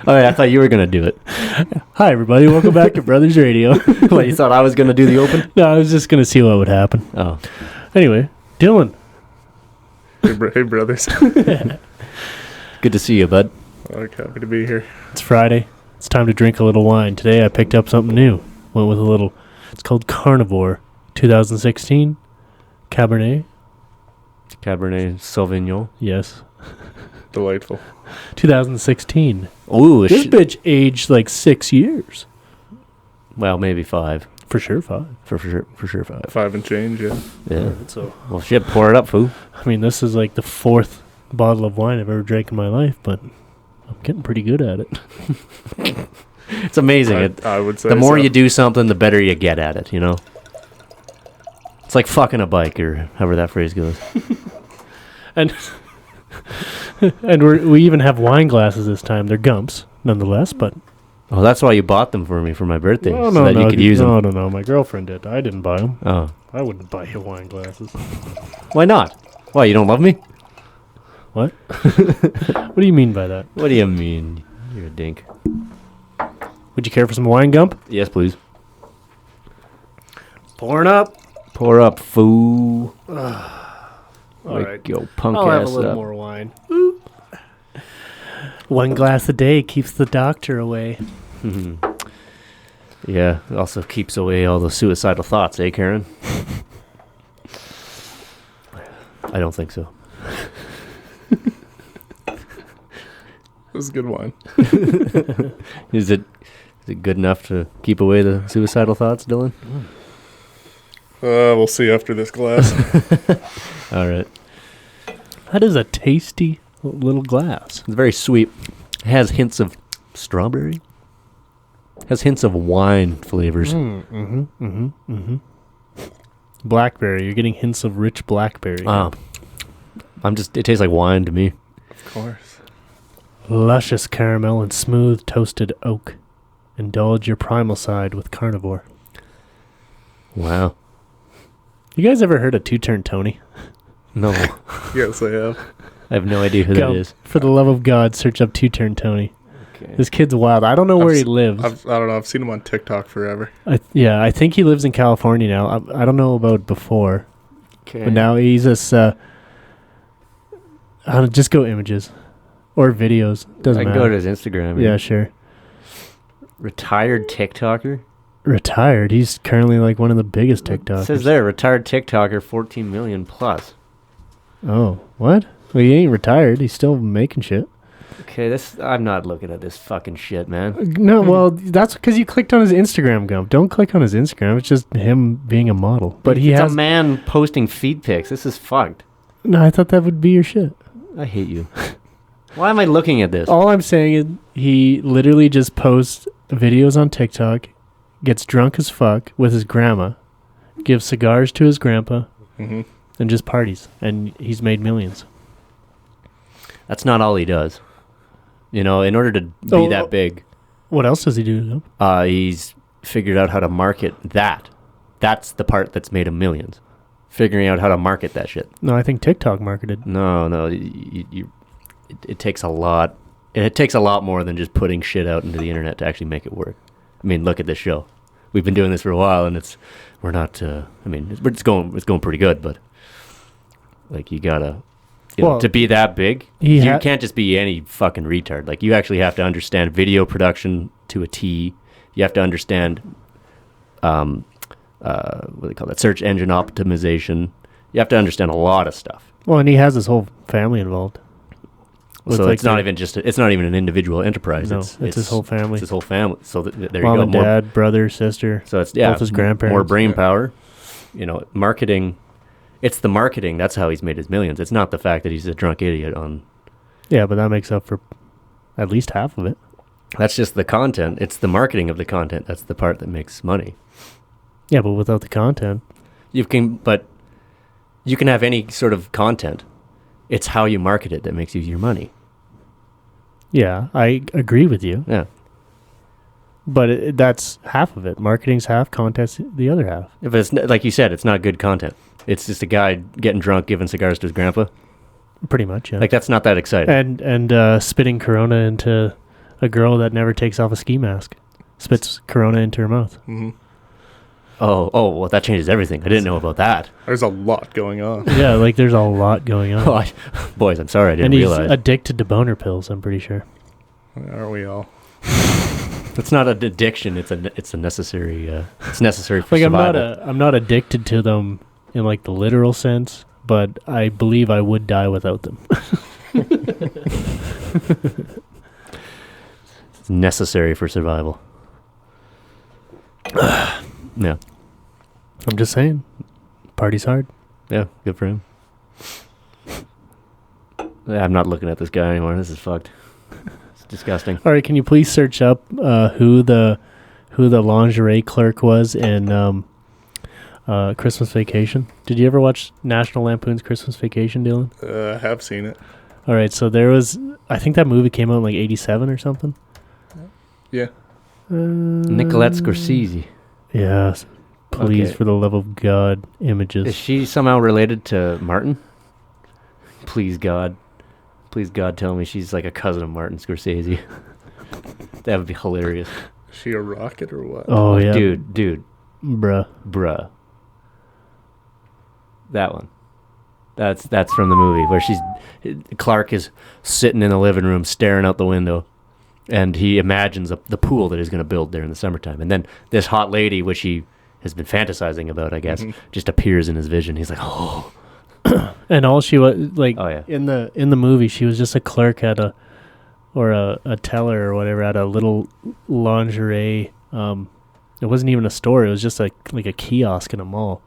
Oh, yeah, I thought you were going to do it. Hi, everybody. Welcome back to Brothers Radio. What, you thought I was going to do the open? No, I was just going to see what would happen. Oh. Anyway, Dylan. Hey, brothers. Good to see you, bud. Happy to be here. It's Friday. It's time to drink a little wine. Today I picked up something new. Went with a little, it's called Carnivore 2016 Cabernet. Cabernet Sauvignon. Yes. Delightful. 2016. Ooh, This bitch aged like 6 years. well, maybe 5. For sure 5. For sure 5. 5 and change, yeah. Yeah. So, Well, shit, pour it up, fool. I mean, this is like the 4th bottle of wine I've ever drank in my life, but I'm getting pretty good at it. It's amazing. I would say the more so. you do something, the better you get at it, you know? It's like fucking a bike, or however that phrase goes. And and we even have wine glasses this time. They're Gumps, nonetheless, but... Oh, that's why you bought them for me for my birthday, No, so that you could use them. No. My girlfriend did. I didn't buy them. Oh. I wouldn't buy you wine glasses. Why not? Why, you don't love me? What? What do you mean by that? What do you mean? You're a dink. Would you care for some wine, Gump? Yes, please. Pouring up. Pour up, fool. All Wake right. your punk I'll have a ass little up. more wine. One glass a day keeps the doctor away. Yeah, it also keeps away all the suicidal thoughts, eh, Karen? I don't think so. It was a good wine. Is it good enough to keep away the suicidal thoughts, Dylan? We'll see after this glass. All right. That is a tasty little glass. It's very sweet. It has hints of strawberry. Has hints of wine flavors. Blackberry. You're getting hints of rich blackberry. Oh. It tastes like wine to me. Of course. Luscious caramel and smooth toasted oak. Indulge your primal side with Carnivore. Wow. You guys ever heard of Two-Turn Tony? No. Yes, I have. I have no idea who that is. For the love of God, search up Two-Turn Tony. Okay. This kid's wild. I don't know where he lives. I don't know. I've seen him on TikTok forever. I think he lives in California now. I don't know about before. Okay. But now he's just... just go images. Or videos. Doesn't I can matter. go to his Instagram. Yeah, sure. Retired TikToker? Retired. He's currently like one of the biggest TikTokers. It says there, retired TikToker, 14 million plus. Oh, what? Well, he ain't retired. He's still making shit. Okay, I'm not looking at this fucking shit, man. No, well, that's because you clicked on his Instagram, Gump. Don't click on his Instagram. It's just him being a model. But It's a man posting feed pics. This is fucked. No, I thought that would be your shit. I hate you. Why am I looking at this? All I'm saying is he literally just posts videos on TikTok, gets drunk as fuck with his grandma, gives cigars to his grandpa, and just parties. And he's made millions. That's not all he does. You know, in order to be that big, what else does he do? he's figured out how to market that. That's the part that's made him millions. Figuring out how to market that shit. No, I think TikTok marketed. No, it takes a lot. It takes a lot more than just putting shit out into the internet to actually make it work. I mean, look at this show. We've been doing this for a while, and it's going pretty good, but like you gotta, to be that big, you can't just be any fucking retard. Like you actually have to understand video production to a T. You have to understand, what do they call that? Search engine optimization. You have to understand a lot of stuff. Well, and he has his whole family involved. So it's not even an individual enterprise. No, it's his whole family. It's his whole family. So there you go. Mom and dad, brother, sister. So it's both his grandparents. More brain power. You know, marketing. It's the marketing. That's how he's made his millions. It's not the fact that he's a drunk idiot on. Yeah, but that makes up for at least half of it. That's just the content. It's the marketing of the content. That's the part that makes money. Yeah, but without the content, you can have any sort of content. It's how you market it that makes you your money. Yeah, I agree with you. Yeah. But that's half of it. Marketing's half, content's the other half. Yeah, but it's like you said, it's not good content. It's just a guy getting drunk, giving cigars to his grandpa. Pretty much, yeah. Like, that's not that exciting. And spitting Corona into A girl that never takes off a ski mask. Spits Corona into her mouth. Mm-hmm. Oh, well, that changes everything. I didn't know about that. There's a lot going on. Yeah, like there's a lot going on. Oh, boys, I'm sorry, I didn't and he's realize. addicted to boner pills, I'm pretty sure. Aren't we all? It's not an addiction. It's a necessary. It's necessary for Like survival. I'm not addicted to them in like the literal sense, but I believe I would die without them. It's necessary for survival. Yeah. I'm just saying, party's hard. Yeah, good for him. Yeah, I'm not looking at this guy anymore. This is fucked. It's disgusting. All right, can you please search up who the lingerie clerk was in Christmas Vacation? Did you ever watch National Lampoon's Christmas Vacation, Dylan? I have seen it. All right, so there was, I think that movie came out in like 87 or something. Yeah. Nicolette Scorsese. Yes. Please, Okay. for the love of God, images. Is she somehow related to Martin? Please God, tell me she's like a cousin of Martin Scorsese. That would be hilarious. Is she a rocket or what? Oh, yeah. Dude. Bruh. That one. That's from the movie where Clark is sitting in the living room staring out the window, and he imagines the pool that he's going to build there in the summertime. And then this hot lady, which he has been fantasizing about, I guess, just appears in his vision. He's like, oh. And all she was like, Oh, yeah. in the movie, she was just a clerk at a teller or whatever at a little lingerie. It wasn't even a store. It was just like a kiosk in a mall.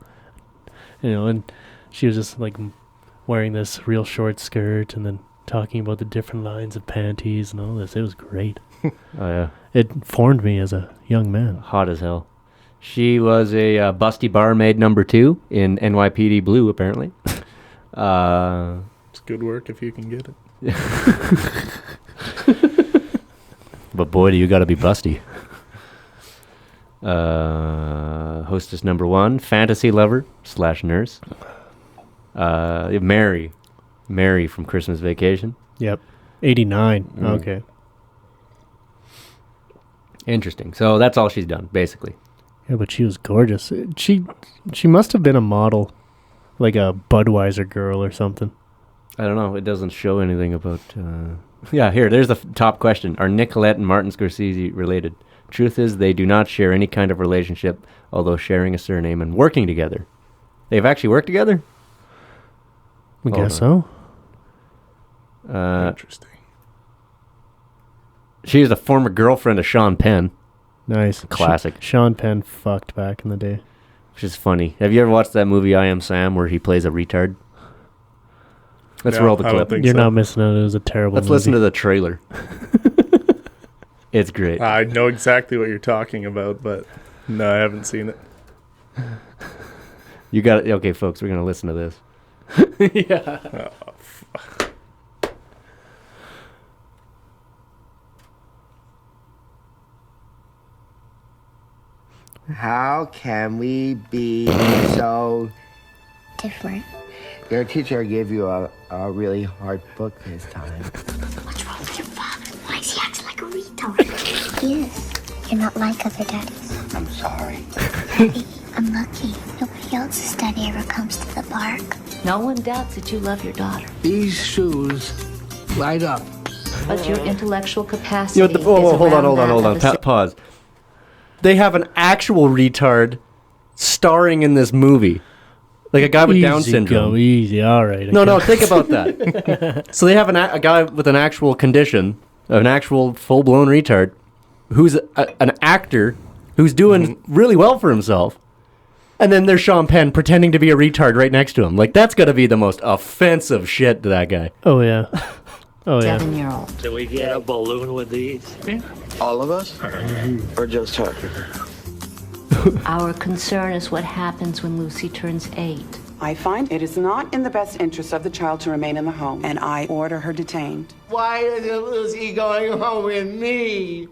And she was just like wearing this real short skirt and then talking about the different lines of panties and all this. It was great. Oh, yeah. It formed me as a young man. Hot as hell. She was a busty barmaid number 2 in NYPD Blue, apparently. It's good work if you can get it. But boy, do you got to be busty. Hostess number 1, fantasy lover / nurse. Mary from Christmas Vacation. Yep. 89. Okay. Interesting. So that's all she's done, basically. Yeah, but she was gorgeous. She must have been a model, like a Budweiser girl or something. I don't know. It doesn't show anything about... Yeah, here, there's the top question. Are Nicolette and Martin Scorsese related? Truth is, they do not share any kind of relationship, although sharing a surname and working together. They've actually worked together? I guess so. Interesting. She is a former girlfriend of Sean Penn. Nice. Classic. Sean Penn fucked back in the day. Which is funny. Have you ever watched that movie I Am Sam where he plays a retard? Let's roll the clip. You're not missing out. It was a terrible Let's movie. listen to the trailer. It's great. I know exactly what you're talking about, but no, I haven't seen it. You got it. Okay, folks, we're going to listen to this. Yeah. Oh, How can we be so different? Your teacher gave you a really hard book this time. What's wrong with your father? Why is he acting like a retard? He is. You're not like other daddies. I'm sorry. Daddy, I'm lucky. Nobody else's daddy ever comes to the park. No one doubts that you love your daughter, These shoes light up. but your intellectual capacity Hold around that on. of a Pause. They have an actual retard starring in this movie. Like a guy with Down syndrome. Go easy. All right. No, think about that. So they have a guy with an actual condition, an actual full-blown retard, who's an actor who's doing really well for himself. And then there's Sean Penn pretending to be a retard right next to him. Like, that's got to be the most offensive shit to that guy. Oh, yeah. Oh, yeah. 7-year-old. Do we get a balloon with these? All of us? Or just her? Our concern is what happens when Lucy turns 8. I find it is not in the best interest of the child to remain in the home, and I order her detained. Why is Lucy going home with me?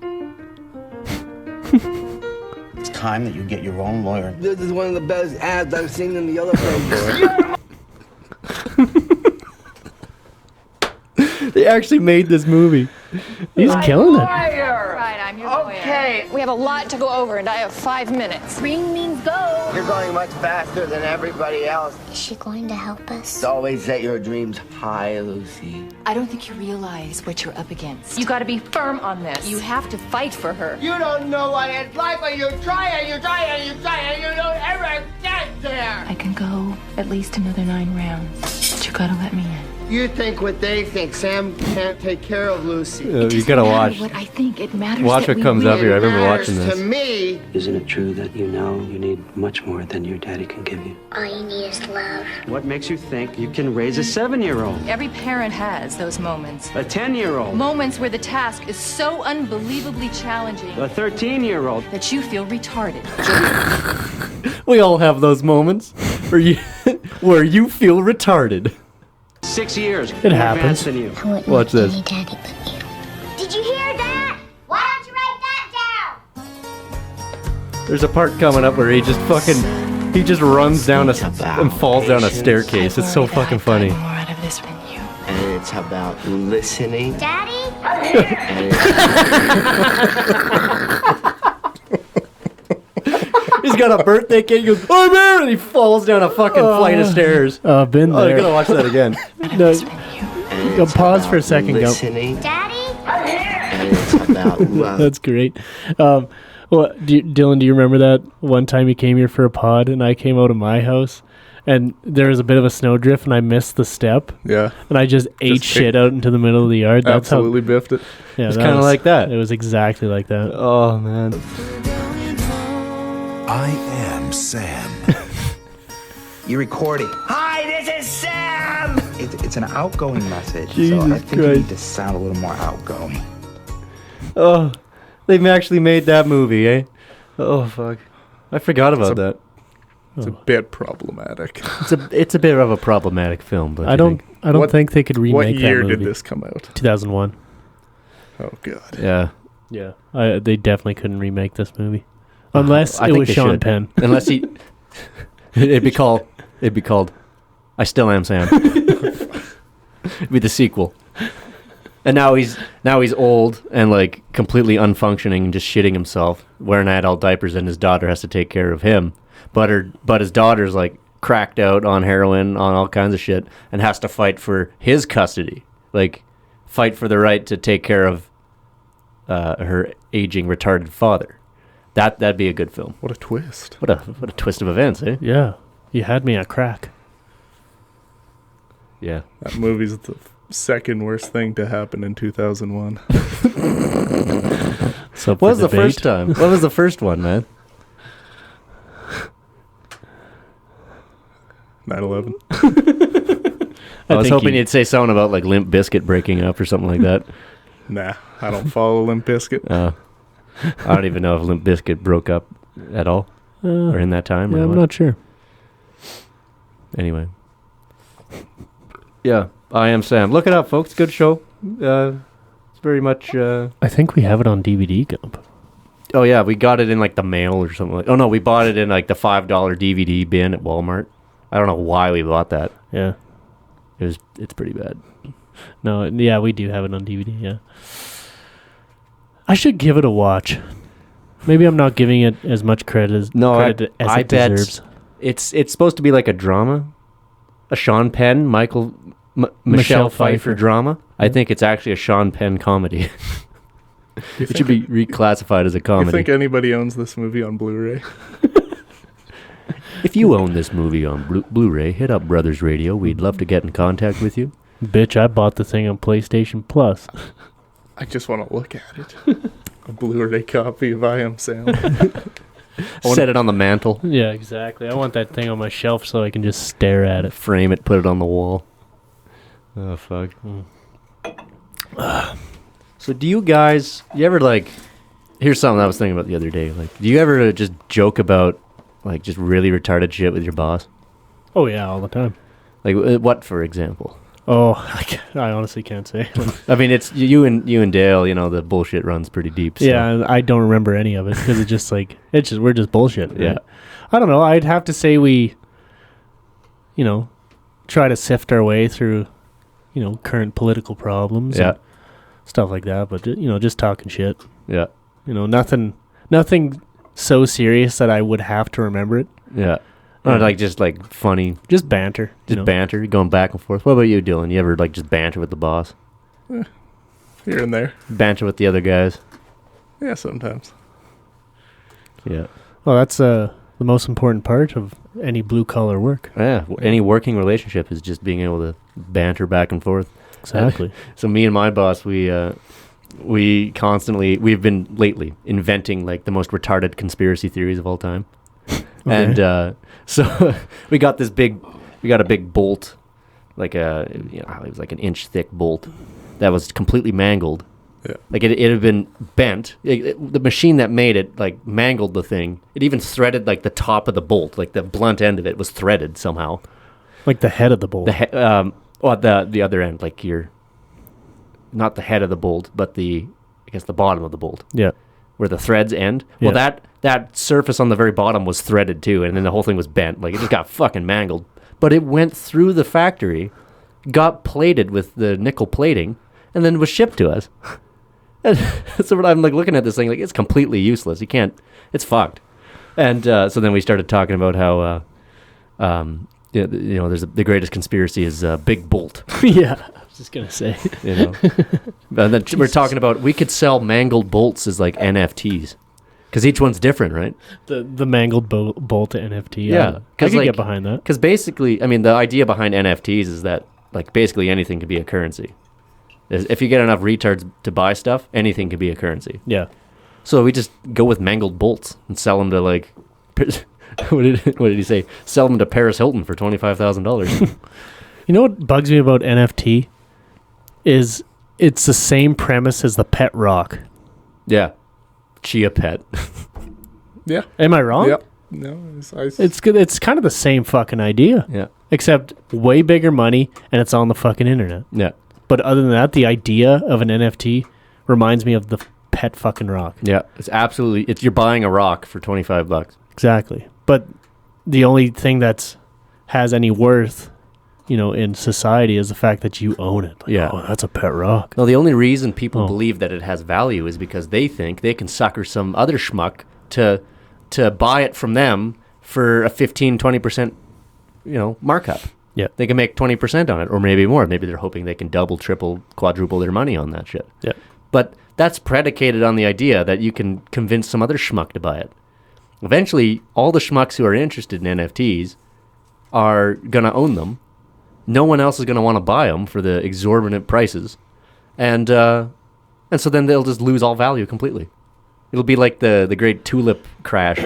It's time that you get your own lawyer. This is one of the best ads I've seen in the yellow pages. They actually made this movie. He's killing it. Right, I'm your lawyer. Okay, we have a lot to go over, and I have 5 minutes. Green means go. You're going much faster than everybody else. Is she going to help us? Always set your dreams high, Lucy. I don't think you realize what you're up against. You gotta be firm on this. You have to fight for her. You don't know what it's like, but you try and you don't ever get there. I can go at least another 9 rounds, but you gotta let me in. You think what they think. Sam can't take care of Lucy. You gotta watch. What I think it matters. Watch what comes up here. I remember watching this. To me, isn't it true that you need much more than your daddy can give you? All you need is love. What makes you think you can raise a 7-year-old? Every parent has those moments. A 10-year-old? Moments where the task is so unbelievably challenging. A 13-year-old? That you feel retarded. We all have those moments where you feel retarded. 6 years. It happens. Than you. Watch this. Any daddy but you. Did you hear that? Why don't you write that down? There's a part coming up where he just runs down and falls down a staircase. It's so fucking funny. More out of this than you. and it's about listening. Daddy? He's got a birthday cake. He goes, "I'm here!" and he falls down a fucking flight of stairs. Been there. I gotta watch that again. No, go pause for a second. Listening. Go. Daddy? And it's about love. That's great. Well, Dylan, do you remember that one time you came here for a pod and I came out of my house and there was a bit of a snowdrift and I missed the step? Yeah. And I just ate shit out into the middle of the yard. That's absolutely biffed it. Yeah, it's kind of like that. It was exactly like that. Oh, man. I am Sam. You're recording. Hi, this is Sam! It's an outgoing message, Jesus so I think you Christ. need to sound a little more outgoing. Oh, they've actually made that movie, eh? Oh, fuck. I forgot about that. It's a bit problematic. It's a bit of a problematic film, but I don't think they could remake that movie. What year did this come out? 2001. Oh, God. Yeah. Yeah. They definitely couldn't remake this movie. Unless it was Sean Penn. Unless he... It'd be called I Still Am Sam. It'd be the sequel. And now he's old and like completely unfunctioning and just shitting himself, wearing adult diapers, and his daughter has to take care of him. But his daughter's like cracked out on heroin, on all kinds of shit, and has to fight for his custody. Like fight for the right to take care of her aging retarded father. That'd be a good film. What a twist. What a twist of events, eh? Yeah. You had me at crack. Yeah. That movie's the second worst thing to happen in 2001. So what was the first time? What was the first one, man? 9/11. I was hoping you'd say something about like Limp Bizkit breaking up or something like that. Nah, I don't follow Limp Bizkit. I don't even know if Limp Bizkit broke up at all or in that time. Yeah, I'm not sure. Anyway. Yeah, I Am Sam. Look it up, folks. Good show. It's very much... I think we have it on DVD, Gump. Oh, yeah. We got it in like the mail or something like... Oh, no. We bought it in like the $5 DVD bin at Walmart. I don't know why we bought that. Yeah. It's pretty bad. No, yeah, we do have it on DVD, yeah. I should give it a watch. Maybe I'm not giving it as much credit as it deserves. It's supposed to be like a drama. A Sean Penn, Michelle Pfeiffer drama. I think it's actually a Sean Penn comedy. It should be reclassified as a comedy. You think anybody owns this movie on Blu-ray? If you own this movie on Blu-ray, hit up Brothers Radio. We'd love to get in contact with you. Bitch, I bought the thing on PlayStation Plus. I just want to look at it. A Blu-ray copy of I Am Sam. Set it on the mantle. Yeah, exactly. I want that thing on my shelf so I can just stare at it. Frame it, put it on the wall. Oh, fuck. So do you guys... You ever, like... Here's something I was thinking about the other day. Like, do you ever just joke about, like, just really retarded shit with your boss? Oh, yeah, all the time. Like, what, for example? Oh, I honestly can't say. I mean, it's you and Dale. You know, the bullshit runs pretty deep. So. Yeah, I don't remember any of it because it's just like we're just bullshit. Right? Yeah, I don't know. I'd have to say we, try to sift our way through, current political problems. Yeah, stuff like that. But just talking shit. Yeah. Nothing so serious that I would have to remember it. Yeah. Just funny. Just banter. Just banter, going back and forth. What about you, Dylan? You ever just banter with the boss? Here and there. Banter with the other guys? Yeah, sometimes. Yeah. Well, that's the most important part of any blue-collar work. Yeah. Any working relationship is just being able to banter back and forth. Exactly. So me and my boss, we've been lately inventing the most retarded conspiracy theories of all time. Okay. And so we got a big bolt, it was an inch thick bolt that was completely mangled. Yeah. It had been bent. The machine that made it mangled the thing. It even threaded the top of the bolt, the blunt end of it was threaded somehow. Like the head of the bolt. The other end, not the head of the bolt, but the bottom of the bolt. Yeah. Where the threads end. Yeah. Well, that surface on the very bottom was threaded too, and then the whole thing was bent. It just got fucking mangled. But it went through the factory, got plated with the nickel plating, and then was shipped to us. And so I'm looking at this thing, it's completely useless. You can't, it's fucked. And so then we started talking about how, there's the greatest conspiracy is Big Bolt. Yeah, I was just gonna say. And then we're talking about we could sell mangled bolts as NFTs, because each one's different, right? The mangled bolt NFT. Yeah, I can get behind that. Because basically, the idea behind NFTs is that basically anything can be a currency. If you get enough retards to buy stuff, anything can be a currency. Yeah. So we just go with mangled bolts and sell them to what did he say? Sell them to Paris Hilton for $25,000. You know what bugs me about NFT is it's the same premise as the pet rock. Yeah. Chia pet. Yeah. Am I wrong? Yep. No, it's good. It's kind of the same fucking idea. Yeah. Except way bigger money, and it's on the fucking internet. Yeah. But other than that, the idea of an NFT reminds me of the pet fucking rock. Yeah, it's absolutely. You're buying a rock for $25. Exactly. But the only thing that has any worth, in society is the fact that you own it. Oh, that's a pet rock. No, the only reason people believe that it has value is because they think they can sucker some other schmuck to buy it from them for a 15-20%, markup. Yeah. They can make 20% on it, or maybe more. Maybe they're hoping they can double, triple, quadruple their money on that shit. Yeah. But that's predicated on the idea that you can convince some other schmuck to buy it. Eventually, all the schmucks who are interested in NFTs are going to own them. No one else is going to want to buy them for the exorbitant prices. And so then they'll just lose all value completely. It'll be like the great tulip crash,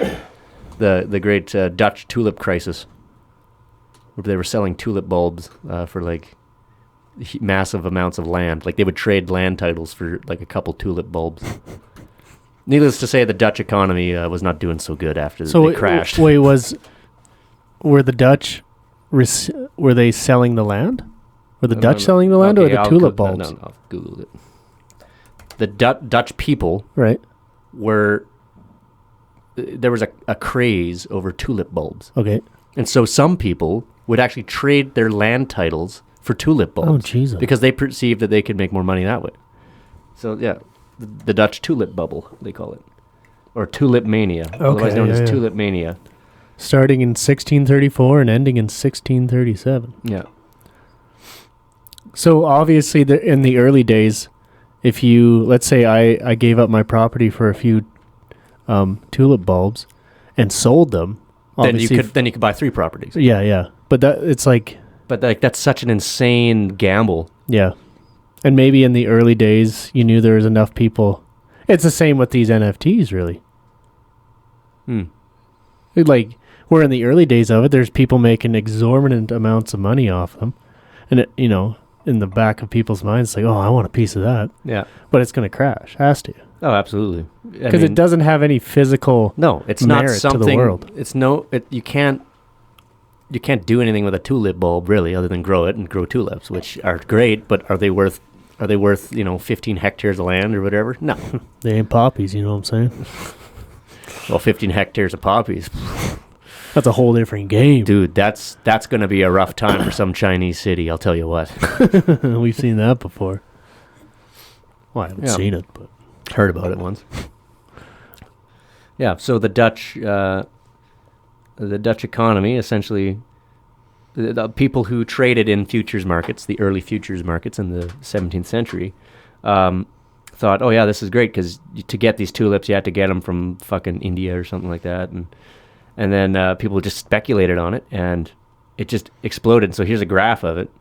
the great Dutch tulip crisis, where they were selling tulip bulbs for massive amounts of land. They would trade land titles for a couple tulip bulbs. Needless to say, the Dutch economy was not doing so good after they crashed. Wait, were the Dutch, were they selling the land? Were the Dutch selling the land or the tulip bulbs? No, I've Googled it. The Dutch people there was a craze over tulip bulbs. Okay. And so some people would actually trade their land titles for tulip bulbs. Oh, Jesus. Because they perceived that they could make more money that way. So, yeah, the Dutch tulip bubble, they call it. Or tulip mania, otherwise known as tulip mania. Starting in 1634 and ending in 1637. Yeah. So, obviously, in the early days, if let's say I gave up my property for a few tulip bulbs and sold them, then you could buy 3 properties. Yeah. But that's such an insane gamble. Yeah. And maybe in the early days you knew there was enough people. It's the same with these NFTs, really. We're in the early days of it, there's people making exorbitant amounts of money off them. And it, in the back of people's minds, it's I want a piece of that. Yeah. But it's going to crash. Has to. Oh, absolutely. Because it doesn't have any physical it's not something to the world. You can't do anything with a tulip bulb really, other than grow it and grow tulips, which are great, but are they worth 15 hectares of land or whatever? No. They ain't poppies, you know what I'm saying? Well, 15 hectares of poppies. That's a whole different game. Dude, that's going to be a rough time for some Chinese city, I'll tell you what. We've seen that before. Well, I haven't seen it, but heard about it once. Yeah, so the Dutch economy, essentially, the people who traded in futures markets, the early futures markets in the 17th century, thought, oh yeah, this is great, because to get these tulips, you had to get them from fucking India or something like that, and then people just speculated on it, and it just exploded. So here's a graph of it.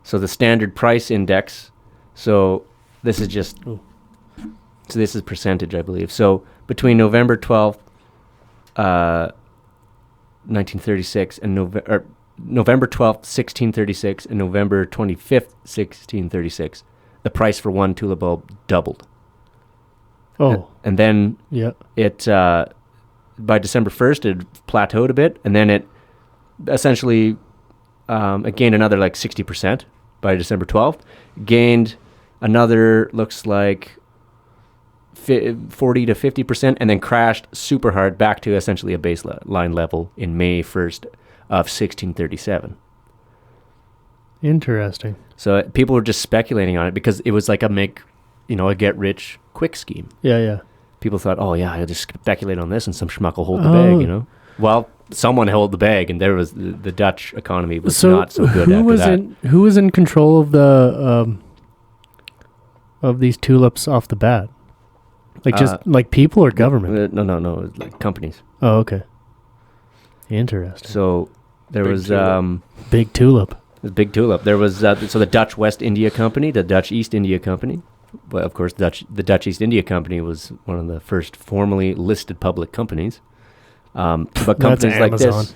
So the standard price index, so this is just, so this is percentage, I believe. So between November 12th, 1936, and November 12th, 1636, and November 25th, 1636, the price for one tulip bulb doubled. Oh. And then it, by December 1st, it plateaued a bit, and then it essentially it gained another like 60% by December 12th, gained another, looks like 40 to 50%, and then crashed super hard back to essentially a baseline level in May 1st of 1637. Interesting. So people were just speculating on it because it was like a get rich quick scheme. Yeah. People thought, oh yeah, I'll just speculate on this and some schmuck will hold the bag, Well, someone held the bag, and there was the Dutch economy was not so good after that. Who was in control of the of these tulips off the bat? Like just like people or government? No. It was like companies. Oh, okay. Interesting. So there was big tulip. Big tulip. There was so the Dutch West India Company, the Dutch East India Company. Well, of course, the Dutch East India Company was one of the first formally listed public companies. But companies like this,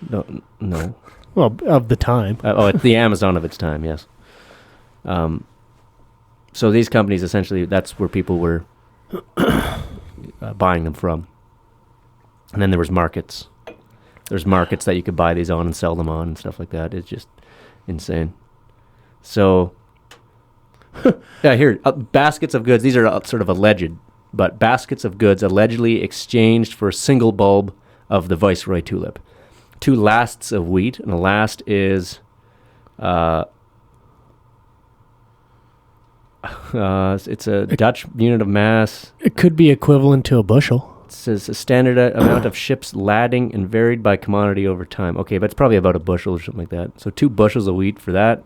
no. Well, of the time. It's the Amazon of its time, yes. So these companies, essentially, that's where people were buying them from. And then there was markets. There's markets that you could buy these on and sell them on and stuff like that. It's just insane. So, yeah, here, baskets of goods. These are sort of alleged, but baskets of goods allegedly exchanged for a single bulb of the Viceroy tulip. 2 lasts of wheat, and a last is it's a Dutch unit of mass. It could be equivalent to a bushel. It says a standard amount of ships lading and varied by commodity over time. Okay, but it's probably about a bushel or something like that. So 2 bushels of wheat for that,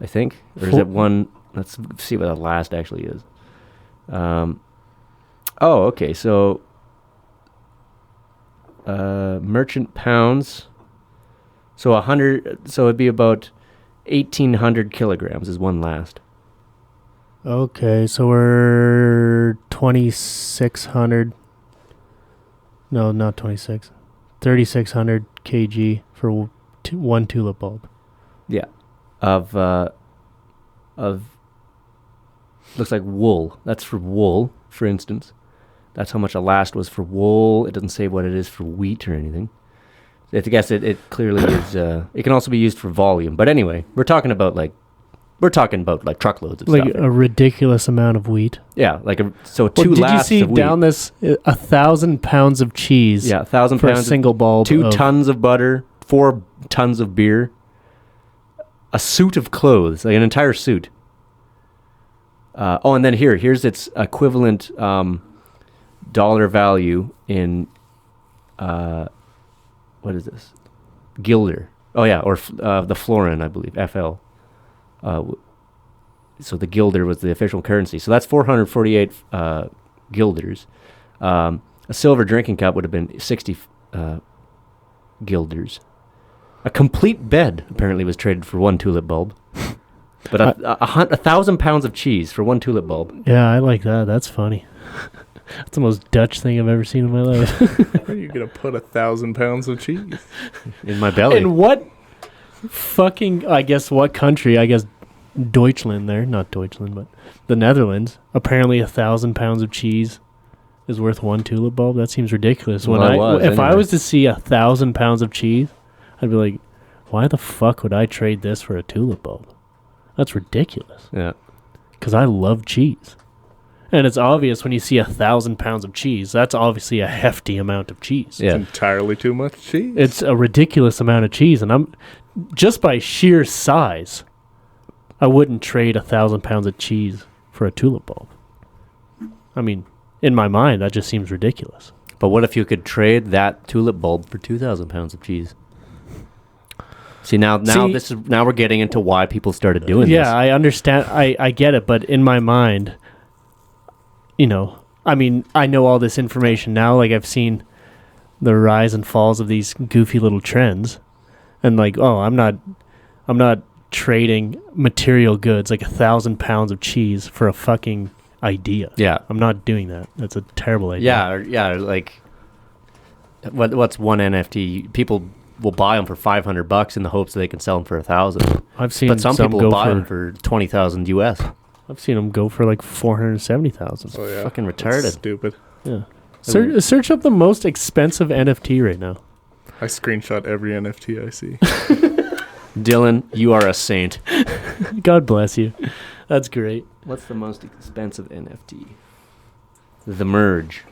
I think. Or is it one? Let's see what a last actually is. Okay, so merchant pounds. So 100. So it'd be about 1,800 kilograms is one last. Okay, so we're 2,600. No, not 26. 3,600 kg for one tulip bulb. Yeah, of looks like wool. That's for wool, for instance. That's how much a last was for wool. It doesn't say what it is for wheat or anything. I guess it clearly is. It can also be used for volume. But anyway, we're talking about truckloads of like stuff. Like a ridiculous amount of wheat. Yeah, so 2 lasts of wheat. Did you see down this 1,000 pounds of cheese? Yeah, 1,000 for pounds. A single bulb. 2 tons of butter, 4 tons of beer, a suit of clothes, like an entire suit. And then here's its equivalent dollar value in what is this? Guilder. Oh yeah, or the florin, I believe, FL. So the guilder was the official currency. So that's 448 guilders. A silver drinking cup would have been 60 guilders. A complete bed apparently was traded for one tulip bulb. But 1,000 pounds of cheese for one tulip bulb. Yeah, I like that. That's funny. That's the most Dutch thing I've ever seen in my life. Where are you going to put 1,000 pounds of cheese? In my belly. In what fucking, what country? I guess Deutschland there. Not Deutschland, but the Netherlands. Apparently 1,000 pounds of cheese is worth one tulip bulb. That seems ridiculous. If I was to see 1,000 pounds of cheese, I'd be like, why the fuck would I trade this for a tulip bulb? That's ridiculous. Yeah. Because I love cheese. And it's obvious when you see 1,000 pounds of cheese, that's obviously a hefty amount of cheese. Yeah. It's entirely too much cheese. It's a ridiculous amount of cheese. And I'm just by sheer size, I wouldn't trade 1,000 pounds of cheese for a tulip bulb. I mean, in my mind, that just seems ridiculous. But what if you could trade that tulip bulb for 2,000 pounds of cheese? See, now we're getting into why people started doing this. Yeah, I understand. I get it, but in my mind, you know, I mean, I know all this information now. Like, I've seen the rise and falls of these goofy little trends, and like, oh, I'm not trading material goods like 1,000 pounds of cheese for a fucking idea. Yeah, I'm not doing that. That's a terrible idea. Yeah. Like, what's one NFT? People will buy them for $500 in the hopes that they can sell them for 1,000. I've seen, but some people will buy them for 20,000 US. I've seen them go for like 470,000. Oh yeah, fucking retarded. That's stupid. Yeah. Search up the most expensive NFT right now. I screenshot every NFT I see. Dylan, you are a saint. God bless you. That's great. What's the most expensive NFT? The Merge.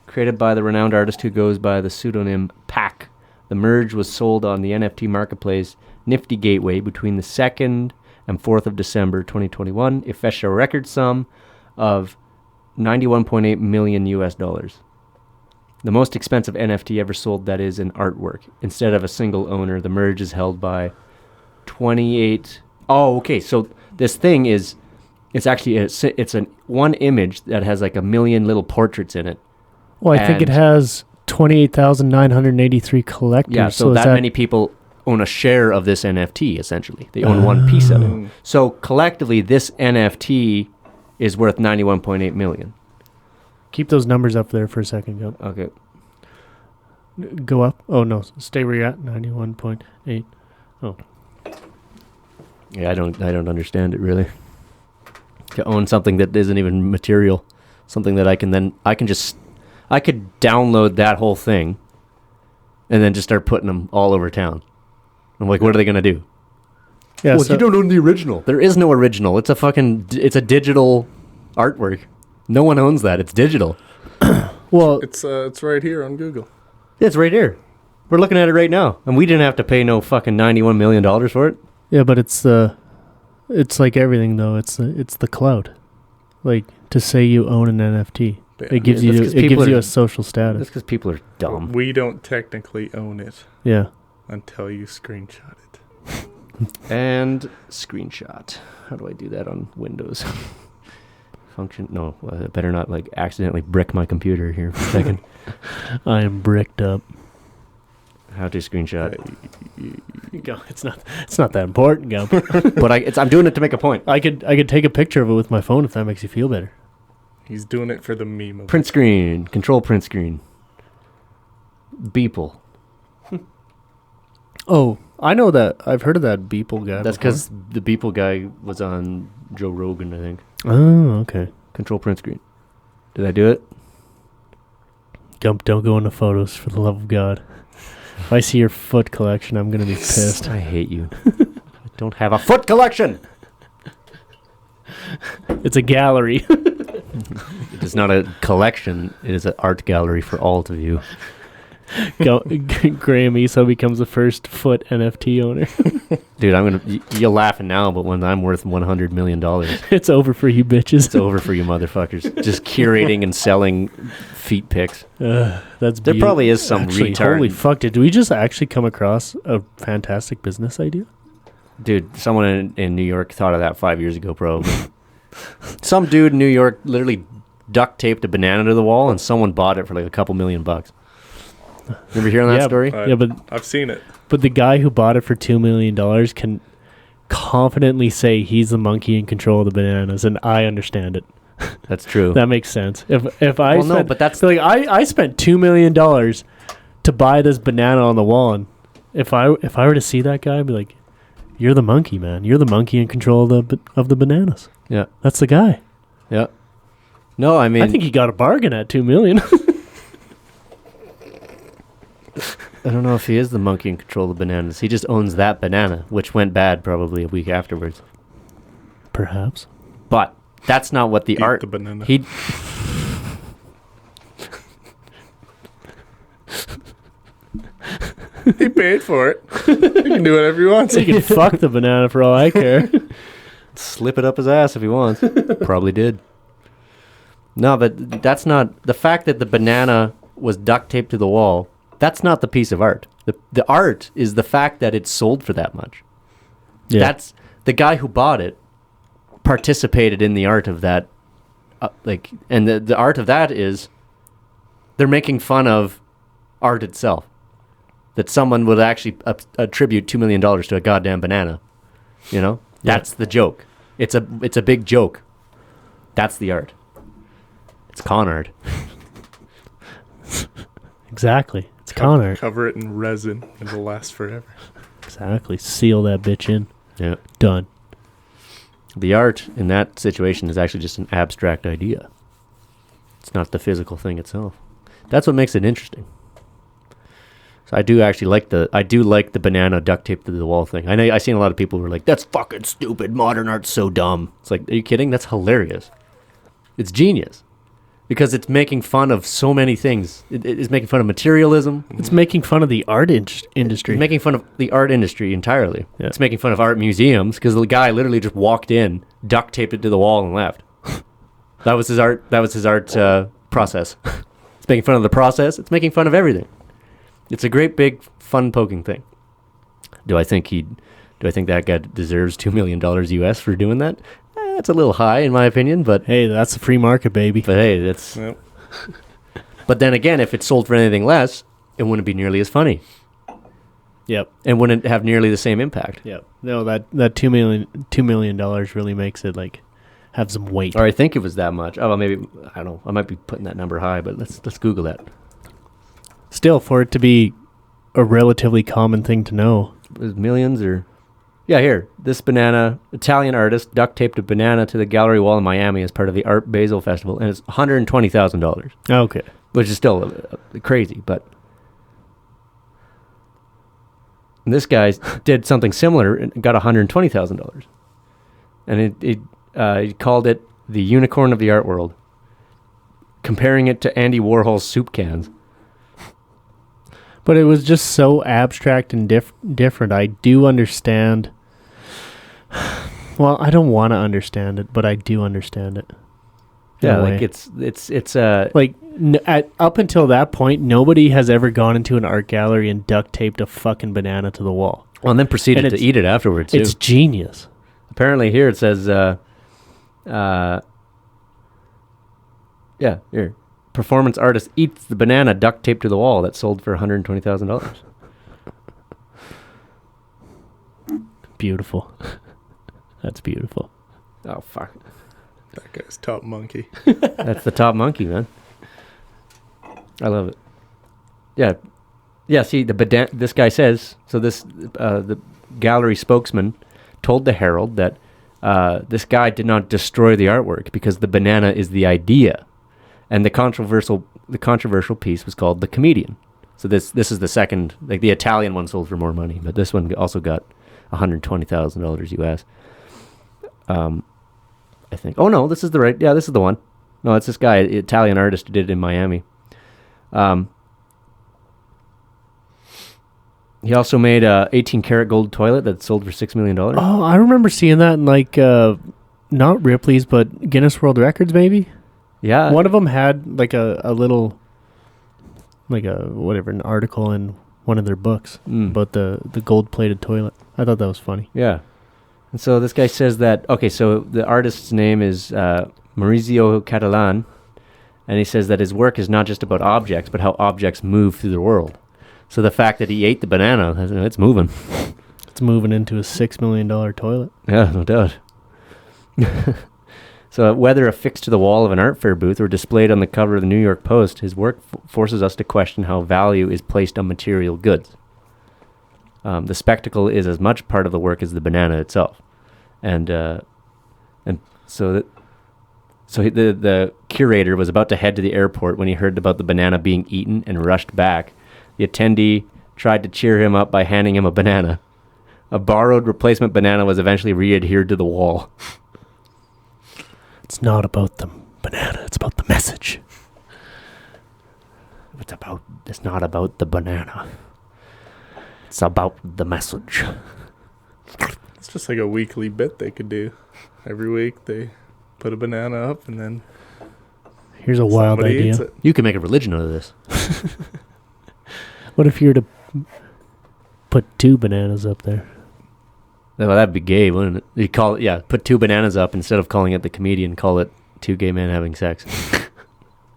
Created by the renowned artist who goes by the pseudonym Pac. The Merge was sold on the NFT marketplace Nifty Gateway between the 2nd and 4th of December 2021. It fetched a record sum of $91.8 million US. The most expensive NFT ever sold that is an artwork. Instead of a single owner, the Merge is held by 28... Oh, okay, so this thing is... It's actually... It's an one image that has like 1 million little portraits in it. Well, I think it has 28,983 collectors. Yeah, so that many people own a share of this NFT, essentially. They own one piece of it. So collectively, this NFT is worth 91.8 million. Keep those numbers up there for a second, Gump. Okay. Go up. Oh, no. Stay where you're at. 91.8. Oh. Yeah, I don't understand it, really. To own something that isn't even material. Something that I could download that whole thing and then just start putting them all over town. I'm like, what are they going to do? Yeah, well, you don't own the original. There is no original. It's a digital artwork. No one owns that. It's digital. Well, it's right here on Google. It's right here. We're looking at it right now, and we didn't have to pay no fucking $91 million for it. Yeah, but it's like everything though. It's the clout. Like to say you own an NFT, it gives you a social status. That's because people are dumb. We don't technically own it. Yeah. Until you screenshot it. And screenshot. How do I do that on Windows? Function. No, I better not like accidentally brick my computer here for a second. I am bricked up. How to screenshot? It's not that important, Gump. But I'm doing it to make a point. I could take a picture of it with my phone if that makes you feel better. He's doing it for the meme. Of print screen. Control print screen. Beeple. Oh, I know that. I've heard of that Beeple guy. That's because the Beeple guy was on Joe Rogan, I think. Oh, okay. Control print screen. Did I do it? Gump, don't go into photos for the love of God. If I see your foot collection, I'm going to be pissed. I hate you. I don't have a foot collection. It's a gallery. It is not a collection. It is an art gallery for all to view. Graham Esau becomes the first foot NFT owner. Dude, you're laughing now, but when I'm worth $100 million, it's over for you bitches. It's over for you motherfuckers. Just curating and selling feet pics. There probably is some retard. Holy fuck! Did we just actually come across a fantastic business idea? Dude, someone in New York thought of that 5 years ago, probably. Some dude in New York literally duct taped a banana to the wall, and someone bought it for like a couple $1 million. Remember hearing that story? But I've seen it. But the guy who bought it for $2 million can confidently say he's the monkey in control of the bananas, and I understand it. That's true. That makes sense. If I well, no, but that's like I spent $2 million to buy this banana on the wall, and if I were to see that guy, I'd be like, "You're the monkey, man. You're the monkey in control of the bananas." Yeah, that's the guy. Yeah. No, I mean, I think he got a bargain at $2 million. I don't know if he is the monkey in control of the bananas. He just owns that banana, which went bad probably a week afterwards. Perhaps. But that's not what the art... the banana. He paid for it. He can do whatever he wants. He can fuck the banana for all I care. slip it up his ass if he wants. Probably did. No, but that's not the fact that the banana was duct taped to the wall. That's not the piece of art. The art is the fact that it's sold for that much. Yeah. That's the guy who bought it participated in the art of that. And the art of that is they're making fun of art itself. That someone would actually attribute $2 million to a goddamn banana. You know? That's the joke. It's a big joke. That's the art. It's con art. Exactly. It's con art. Cover it in resin. It'll last forever. Exactly. Seal that bitch in. Yeah. Done. The art in that situation is actually just an abstract idea. It's not the physical thing itself. That's what makes it interesting. So I do actually like the banana duct tape to the wall thing. I know I've seen a lot of people who are like, that's fucking stupid. Modern art's so dumb. It's like, are you kidding? That's hilarious. It's genius. Because it's making fun of so many things. It's making fun of materialism. It's making fun of the art industry. It's making fun of the art industry entirely. Yeah. It's making fun of art museums because the guy literally just walked in, duct taped it to the wall, and left. That was his art. That was his art process. It's making fun of the process. It's making fun of everything. It's a great big fun poking thing. Do I think that guy deserves $2 million US for doing that? That's a little high in my opinion, but hey, that's a free market, baby. But hey, that's. Yep. But then again, if it sold for anything less, it wouldn't be nearly as funny. Yep. And wouldn't have nearly the same impact. Yep. No, that $2 million really makes it like have some weight. Or I think it was that much. Oh, well, maybe I don't know. I might be putting that number high, but let's Google that. Still, for it to be a relatively common thing to know, was millions or. Yeah, here. This banana, Italian artist duct taped a banana to the gallery wall in Miami as part of the Art Basel Festival, and it's $120,000. Okay. Which is still crazy, but this guy did something similar and got $120,000. And he called it the unicorn of the art world, comparing it to Andy Warhol's soup cans. But it was just so abstract and different. I do understand. Well, I don't want to understand it, but I do understand it. Yeah, like it's like up until that point, nobody has ever gone into an art gallery and duct taped a fucking banana to the wall. Well, and then proceeded to eat it afterwards too. It's genius. Apparently, here it says, yeah, here. Performance artist eats the banana duct taped to the wall that sold for $120,000. Beautiful. That's beautiful. Oh, fuck. That guy's top monkey. That's the top monkey, man. I love it. Yeah. Yeah, see, this guy says, so the gallery spokesman told the Herald that this guy did not destroy the artwork because the banana is the idea. And the controversial piece was called The Comedian. So this is the second, like the Italian one sold for more money, but this one also got $120,000 US. I think. Oh no, this is this is the one. No, it's this guy, Italian artist who did it in Miami. He also made a 18 karat gold toilet that sold for $6 million. Oh, I remember seeing that in like not Ripley's, but Guinness World Records maybe. Yeah. One of them had like a little, like an article in one of their books about the gold-plated toilet. I thought that was funny. Yeah. And so this guy says that, okay, so the artist's name is Maurizio Catalan, and he says that his work is not just about objects, but how objects move through the world. So the fact that he ate the banana, it's moving. It's moving into a $6 million toilet. Yeah, no doubt. So whether affixed to the wall of an art fair booth or displayed on the cover of the New York Post, his work forces us to question how value is placed on material goods. The spectacle is as much part of the work as the banana itself. And so the curator was about to head to the airport when he heard about the banana being eaten and rushed back. The attendee tried to cheer him up by handing him a banana. A borrowed replacement banana was eventually re-adhered to the wall. It's not about the banana, it's about the message. It's not about the banana. It's about the message. It's just like a weekly bit they could do. Every week they put a banana up and then here's a wild idea. You can make a religion out of this. What if you were to put 2 bananas up there? Well, that'd be gay, wouldn't it? You call it, put 2 bananas up instead of calling it the comedian. Call it 2 gay men having sex.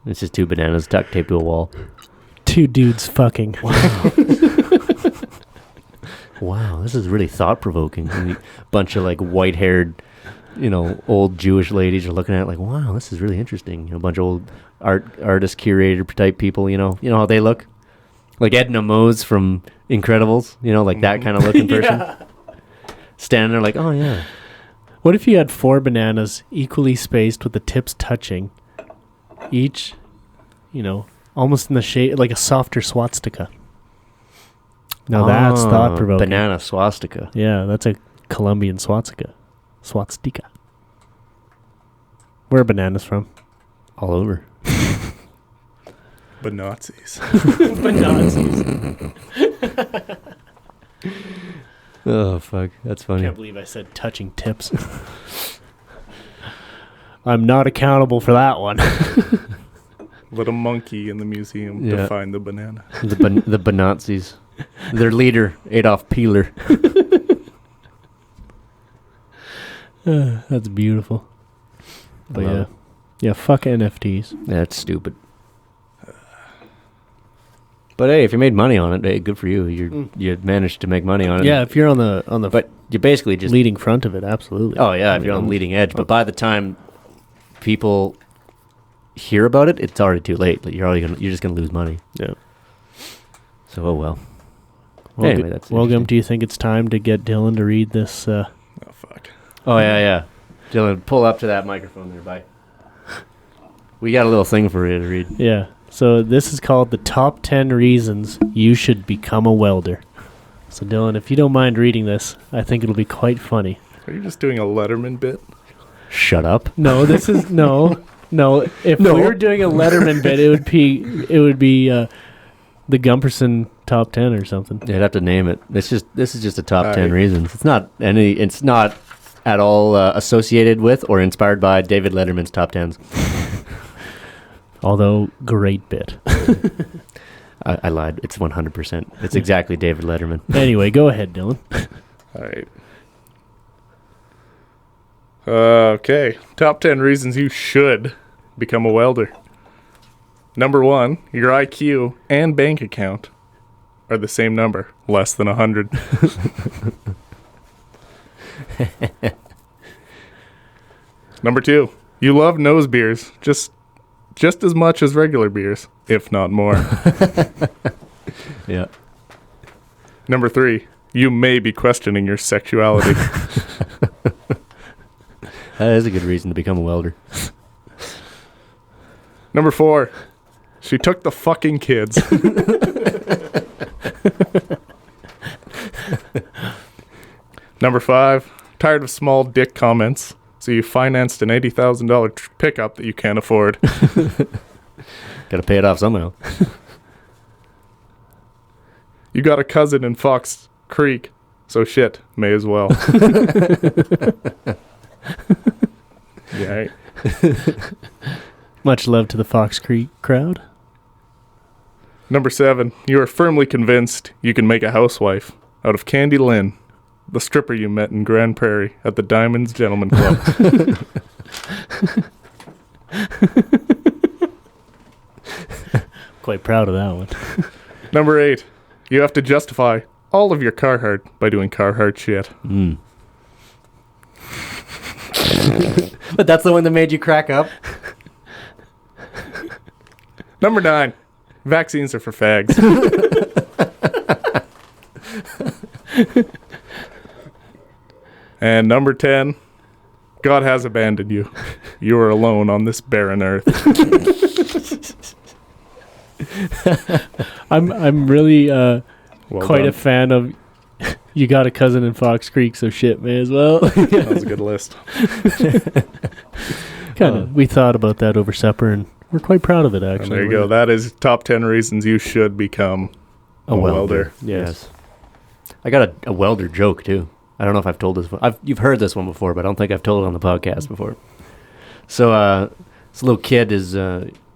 It's just 2 bananas duct taped to a wall. 2 dudes fucking. Wow. Wow, this is really thought provoking. A bunch of like white-haired, old Jewish ladies are looking at it like, wow, this is really interesting. A bunch of old artist curator type people. You know how they look, like Edna Mose from Incredibles. Like that kind of looking person. Standing there like, oh yeah. What if you had 4 bananas equally spaced with the tips touching, each, almost in the shape like a softer swastika? Now that's thought provoking. Banana swastika. Yeah, that's a Colombian swastika. Swastika. Where are bananas from? All over. But Nazis. Oh, fuck. That's funny. I can't believe I said touching tips. I'm not accountable for that one. Let a monkey in the museum define the banana. The Banazis. Their leader, Adolf Peeler. That's beautiful. But yeah, fuck NFTs. That's stupid. But hey, if you made money on it, hey, good for you. You managed to make money on it. Yeah, if you're on the but you're basically just leading front of it, absolutely. Oh yeah, if you're on the leading edge. But by the time people hear about it, it's already too late. Like you're just gonna lose money. Yeah. So oh well. Anyway, that's Gump, do you think it's time to get Dylan to read this? Oh fuck. Oh yeah. Dylan, pull up to that microphone there, bye. We got a little thing for you to read. Yeah. So this is called the top 10 reasons you should become a welder. So Dylan, if you don't mind reading this, I think it'll be quite funny. Are you just doing a Letterman bit? Shut up. No, this is no. If we were doing a Letterman bit, it would be the Gumperson top 10 or something. You'd have to name it. This is just a top 10 reasons. It's not at all associated with or inspired by David Letterman's top 10s. Although great bit. I lied. It's 100%. It's exactly David Letterman. Anyway, go ahead, Dylan. All right. Okay. Top 10 reasons you should become a welder. Number 1, your IQ and bank account are the same number, less than 100. Number 2, you love nose beers just as much as regular beers, if not more. Yeah. Number 3, you may be questioning your sexuality. That is a good reason to become a welder. Number 4, she took the fucking kids. Number 5, tired of small dick comments, so you financed an $80,000 pickup that you can't afford. Gotta pay it off somehow. You got a cousin in Fox Creek, so shit, may as well. Yeah. Right. Much love to the Fox Creek crowd. Number 7, you are firmly convinced you can make a housewife out of Candy Lynn, the stripper you met in Grand Prairie at the Diamonds Gentlemen Club. Quite proud of that one. Number 8, you have to justify all of your Carhartt by doing Carhartt shit. But that's the one that made you crack up? Number 9, vaccines are for fags. And number 10, God has abandoned you. You are alone on this barren earth. I'm really quite done. a fan of you got a cousin in Fox Creek, so shit may as well. That was a good list. Kind of. We thought about that over supper, and we're quite proud of it, actually. And there you go. That is top 10 reasons you should become a welder. Yes. I got a welder joke, too. I don't know if I've told this one. You've heard this one before, but I don't think I've told it on the podcast before. So this little kid is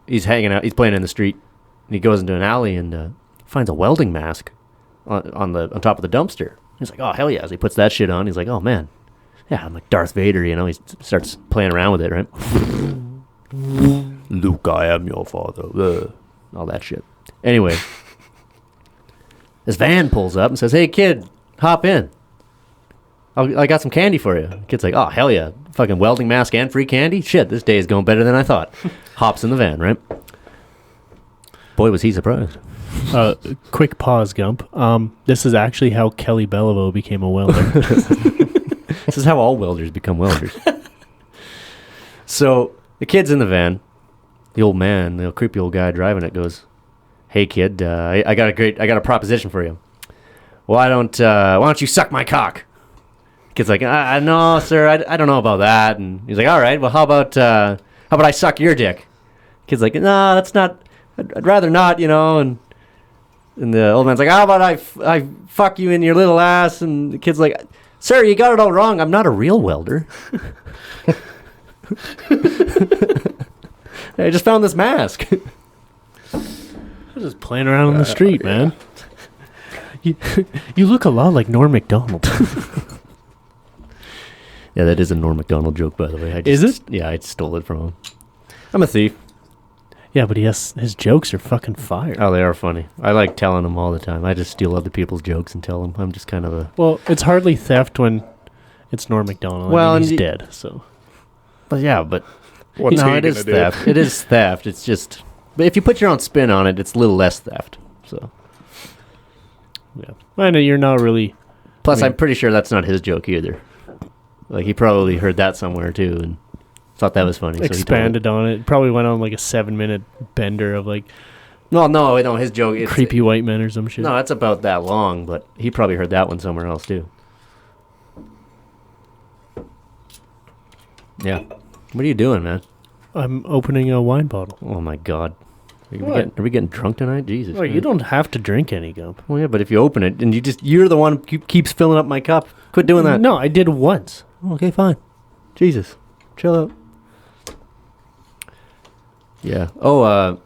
he's hanging out. He's playing in the street, and he goes into an alley and finds a welding mask on top of the dumpster. He's like, oh hell yeah! As he puts that shit on, he's like, oh man, yeah, I'm like Darth Vader. You know, he starts playing around with it, right? Luke, I am your father. All that shit. Anyway, this van pulls up and says, hey kid, hop in. I got some candy for you. The kid's like, oh, hell yeah. Fucking welding mask and free candy? Shit, this day is going better than I thought. Hops in the van, right? Boy, was he surprised. Quick pause, Gump. This is actually how Kelly Beliveau became a welder. This is how all welders become welders. So the kid's in the van. The old man, the creepy old guy driving it goes, hey kid, I got a proposition for you. Why don't you suck my cock? Kid's like, no, sir, I don't know about that. And he's like, all right, well, how about I suck your dick? Kid's like, no, that's not. I'd rather not, you know. And the old man's like, how about I fuck you in your little ass? And the kid's like, sir, you got it all wrong. I'm not a real welder. I just found this mask. I'm just playing around on the street, man. You look a lot like Norm Macdonald. Yeah, that is a Norm Macdonald joke, by the way. Is it? Yeah, I stole it from him. I'm a thief. Yeah, but his jokes are fucking fire. Oh, they are funny. I like telling them all the time. I just steal other people's jokes and tell them. I'm just kind of a... Well, it's hardly theft when it's Norm Macdonald. Well, he's dead, so... But yeah, but... What's he it is theft. It is theft. It's just... But if you put your own spin on it, it's a little less theft, so... Yeah. I know you're not really... Plus, I'm pretty sure that's not his joke either. Like, he probably heard that somewhere, too, and thought that was funny. Expanded on it. Probably went on, like, a 7-minute bender of, like... No, his joke... Creepy white men or some shit. No, it's about that long, but he probably heard that one somewhere else, too. Yeah. What are you doing, man? I'm opening a wine bottle. Oh, my God. Are we getting drunk tonight? Jesus. Well, you don't have to drink any, Gump. Well, yeah, but if you open it and you're the one who keeps filling up my cup. Quit doing that. No, I did once. Okay, fine. Jesus. Chill out. Yeah. Oh,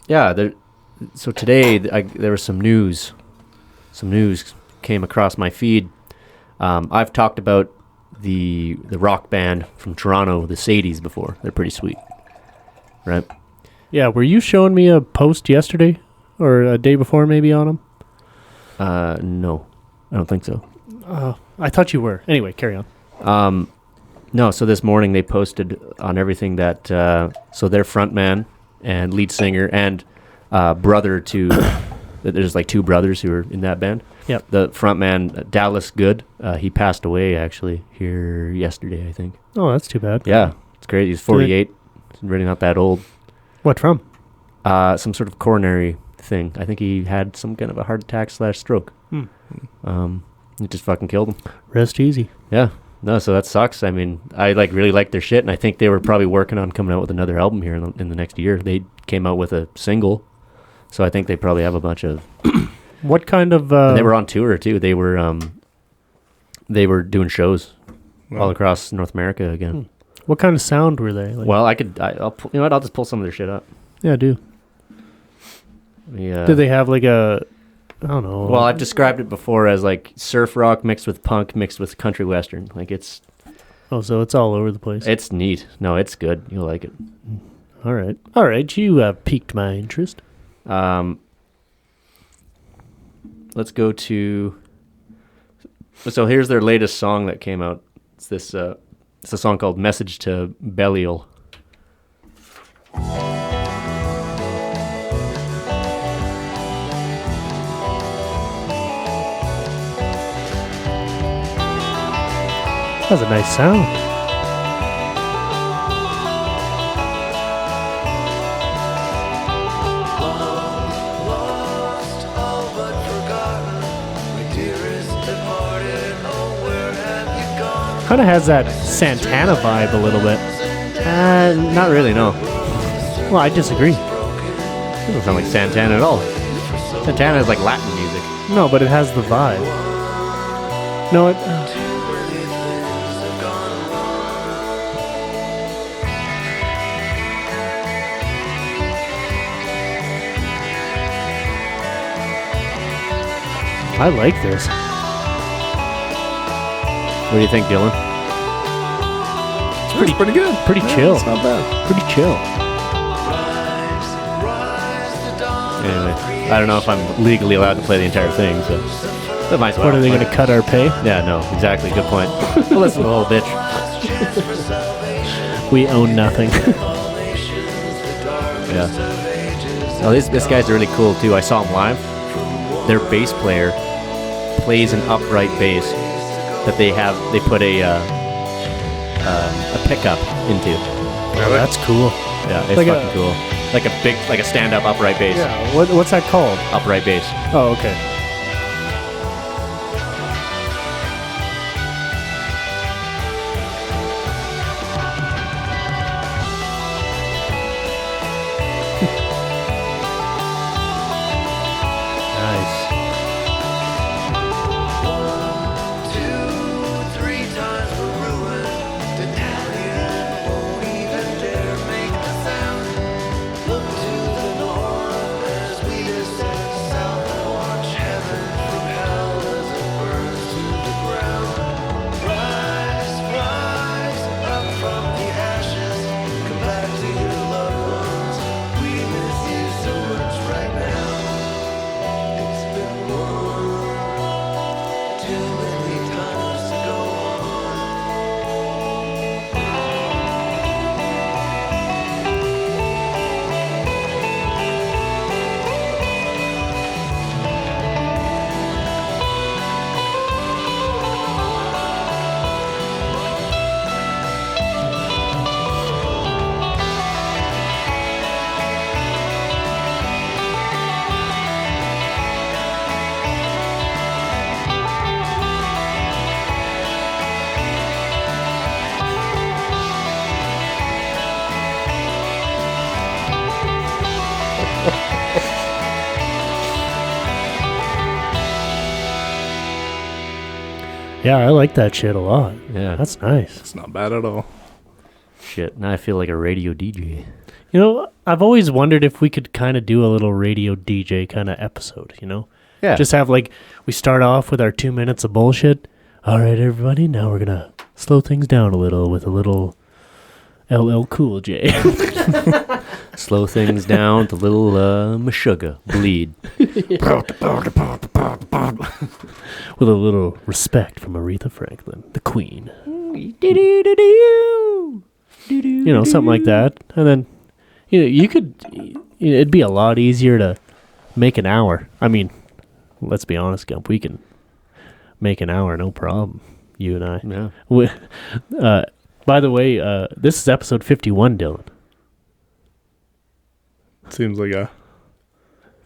yeah. So today there was some news. Some news came across my feed. I've talked about the rock band from Toronto, the Sadies, before. They're pretty sweet. Right? Yeah, were you showing me a post yesterday or a day before maybe on them? No. I don't think so. I thought you were. Anyway, carry on. No, so this morning they posted on everything that so their frontman and lead singer and brother to there's like two brothers who are in that band. Yep. The frontman Dallas Good, he passed away actually here yesterday, I think. Oh, that's too bad. Yeah, it's great. He's 48. He's really not that old. What from? Some sort of coronary thing. I think he had some kind of a heart attack / stroke. It just fucking killed him. Rest easy. Yeah. No, so that sucks. I mean, I really like their shit, and I think they were probably working on coming out with another album here in the next year. They came out with a single, so I think they probably have a bunch of... What kind of... they were on tour, too. They were doing shows all across North America again. What kind of sound were they? Like? Well, I'll just pull some of their shit up. Yeah, do. Yeah. Did they have like a... I don't know. Well, I've described it before as like surf rock mixed with punk mixed with country western. Like it's... Oh, so it's all over the place. It's neat. No, it's good. You'll like it. All right. You piqued my interest. Let's go to... So here's their latest song that came out. It's this... It's a song called Message to Belial. That's a nice sound. Kind of has that Santana vibe a little bit. Not really, no. Well, I disagree. It doesn't sound like Santana at all. Santana is like Latin music. No, but it has the vibe. No, what? I like this. What do you think, Dylan? It's pretty good. Pretty chill. It's not bad. Pretty chill. Anyway, I don't know if I'm legally allowed to play the entire thing, so that might as well. What, are they going to cut our pay? Yeah, no, exactly. Good point. Well, listen to the whole bitch. We own nothing. Yeah. Oh, this guy's really cool too. I saw him live. Their bass player plays an upright bass that they put a pickup into. Oh, that's cool. Yeah, it's like fucking cool. Like a stand-up upright bass. Yeah. What's that called? Upright bass. Oh, okay. Yeah, I like that shit a lot. Yeah. That's nice. It's not bad at all. Shit, now I feel like a radio DJ. You know, I've always wondered if we could kind of do a little radio DJ kind of episode, you know? Yeah. Just have we start off with our 2 minutes of bullshit. All right, everybody, now we're going to slow things down a little with a little LL Cool J. Slow things down with a little Meshuggah bleed. With a little respect from Aretha Franklin, the queen. You know, something like that. And then, it'd be a lot easier to make an hour. I mean, let's be honest, Gump, we can make an hour, no problem, you and I. Yeah. By the way, this is episode 51, Dylan. Seems like a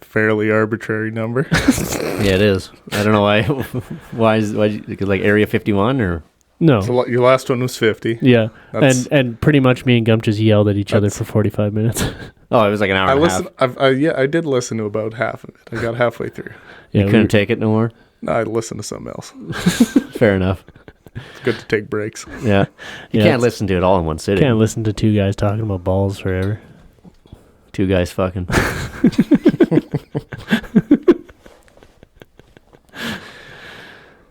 fairly arbitrary number. Yeah, it is. I don't know why. Why because like Area 51 or no? So your last one was 50. Yeah, and pretty much me and Gump just yelled at each other for 45 minutes. Oh, it was like an hour and a half. I did listen to about half of it. I got halfway through. Yeah, you couldn't take it no more? No, I listened to something else. Fair enough. It's good to take breaks. Yeah. You can't listen to it all in one sitting. Can't listen to two guys talking about balls forever. Two guys fucking.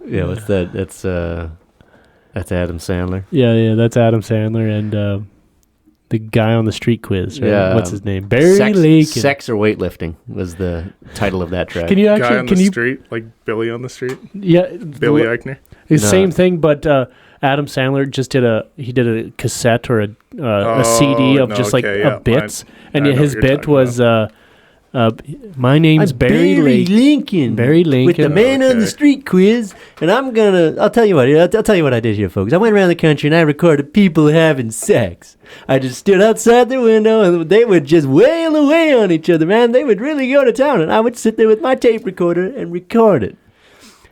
Yeah, what's that? That's Adam Sandler. Yeah, that's Adam Sandler and the guy on the street quiz. Right? Yeah, what's his name? Barry Lake. Sex or weightlifting was the title of that track. Can you actually? Guy on the street, like Billy on the street. Yeah, Billy Eichner. It's the same thing, but Adam Sandler just did a cassette or a CD of of bits, and his bit was. My name's Barry Lincoln. Barry Lincoln. With the man on the street quiz. And I'll tell you what I did here, folks. I went around the country and I recorded people having sex. I just stood outside their window and they would just wail away on each other, man. They would really go to town. And I would sit there with my tape recorder and record it.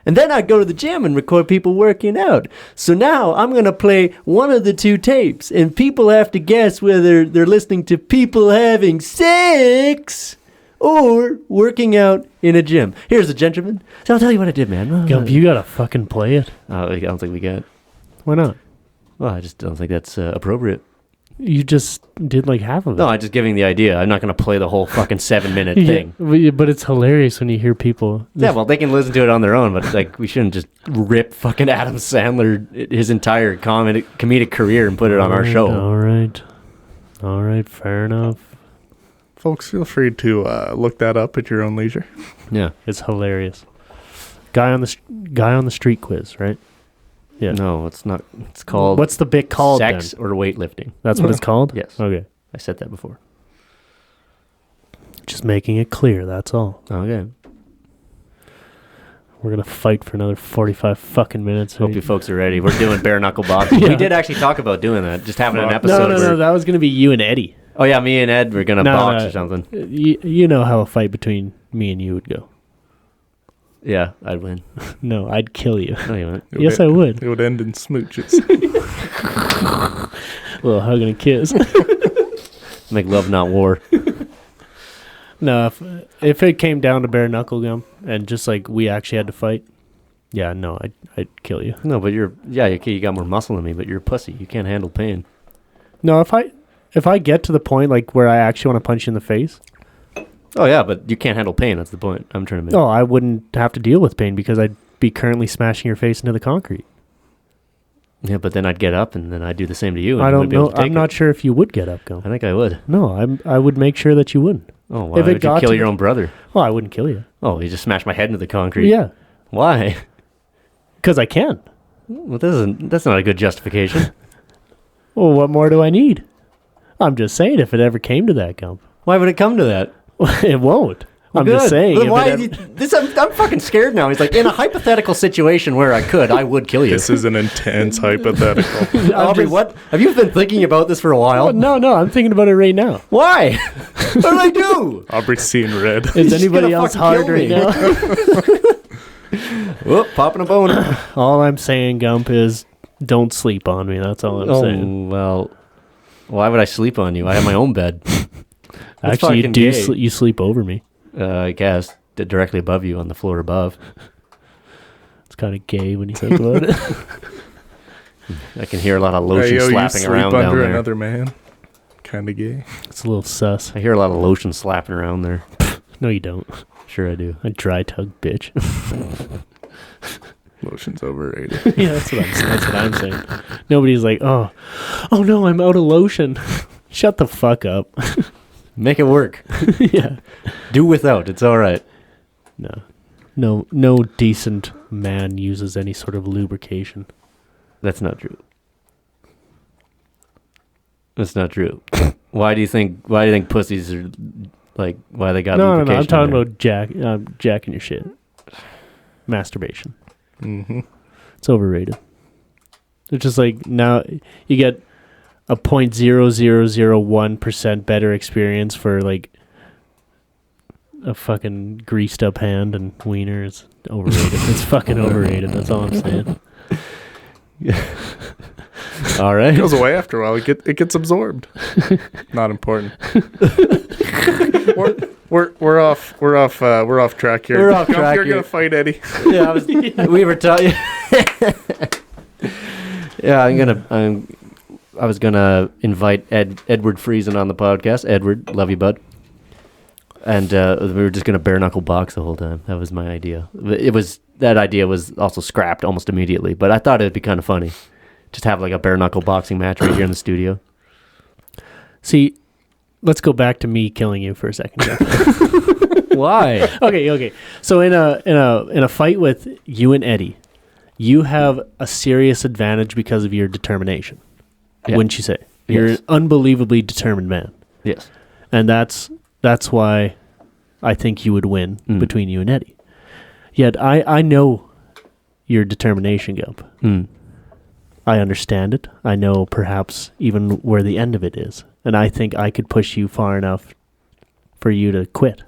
And then I'd go to the gym and record people working out. So now I'm going to play one of the two tapes. And people have to guess whether they're listening to people having sex or working out in a gym. Here's a gentleman. So I'll tell you what I did, man. Gump, you gotta fucking play it. I don't think we got. Why not? Well, I just don't think that's appropriate. You just did like half of it. No, I'm just giving the idea. I'm not going to play the whole fucking 7-minute thing. But it's hilarious when you hear people. Yeah, well, they can listen to it on their own, but like we shouldn't just rip fucking Adam Sandler his entire comedic career and put it on our show. All right, fair enough. Folks, feel free to look that up at your own leisure. Yeah, it's hilarious. Guy on the street quiz, right? Yeah. No, it's not. It's called. What's the bit called? Sex then? or weightlifting. That's what it's called? Yes. Okay. I said that before. Just making it clear, that's all. Okay. We're going to fight for another 45 fucking minutes. Hope you folks are ready. We're doing bare knuckle boxing. We did actually talk about doing that. Just having an episode. No. That was going to be you and Eddie. Oh, yeah. Me and Ed were going to box or something. You know how a fight between me and you would go. Yeah, I'd win. No, I'd kill you. No, you wouldn't. Yes, I would. It would end in smooches. Well, hug and a kiss. Make love, not war. No, if it came down to bare knuckle, Gump, and just like we actually had to fight, yeah, no, I'd kill you. No, but you got more muscle than me, but you're a pussy. You can't handle pain. No, if I get to the point like where I actually want to punch you in the face. Oh yeah, but you can't handle pain. That's the point I'm trying to make. No, I wouldn't have to deal with pain because I'd be currently smashing your face into the concrete. Yeah, but then I'd get up and then I'd do the same to you. And I you don't wouldn't be able know. to take I'm not sure if you would get up, Gump. I think I would. No, I would make sure that you wouldn't. Oh, why would you kill your own brother? Well, I wouldn't kill you. Oh, you just smash my head into the concrete? Yeah. Why? Because I can. Well, that's not a good justification. Well, what more do I need? I'm just saying if it ever came to that, Gump. Why would it come to that? It won't. Well, I'm just saying. I'm fucking scared now. He's like, in a hypothetical situation where I would kill you. This is an intense hypothetical. Aubrey, what? Have you been thinking about this for a while? No, I'm thinking about it right now. Why? What did I do? Aubrey's seeing red. Is anybody else hard right now? Whoop, popping a boner. All I'm saying, Gump, is don't sleep on me. That's all I'm saying. Well, why would I sleep on you? I have my own bed. Actually, you do. You sleep over me. I guess directly above you on the floor above. It's kind of gay when you think about it. I can hear a lot of lotion slapping around down under there. Another man, kind of gay. It's a little sus. I hear a lot of lotion slapping around there. No, you don't. Sure, I do. A dry tug, bitch. Lotion's overrated. Yeah, that's what I'm saying. Nobody's like, oh no, I'm out of lotion. Shut the fuck up. Make it work. Yeah. Do without. It's all right. No decent man uses any sort of lubrication. That's not true. That's not true. Why do you think pussies are like? Why they got lubrication? No. I'm talking about jacking your shit. Masturbation. Mm-hmm. It's overrated. It's just like now you get a 0.0001% better experience for like a fucking greased up hand and wiener. It's overrated. It's fucking overrated. That's all I'm saying. All right. It goes away after a while. It gets absorbed. Not important. We're off track here. We're off track. You're gonna fight Eddie. Yeah, we were telling. Yeah, I was gonna invite Edward Friesen on the podcast. Edward, love you, bud. And we were just gonna bare knuckle box the whole time. That was my idea. That idea was also scrapped almost immediately. But I thought it'd be kind of funny, just have like a bare knuckle boxing match right here in the studio. See, let's go back to me killing you for a second. Why? Okay. So in a fight with you and Eddie, you have a serious advantage because of your determination. Yeah. Wouldn't you say? You're an unbelievably determined man. Yes. And that's why I think you would win between you and Eddie. Yet I know your determination, Gump. I understand it. I know perhaps even where the end of it is. And I think I could push you far enough for you to quit.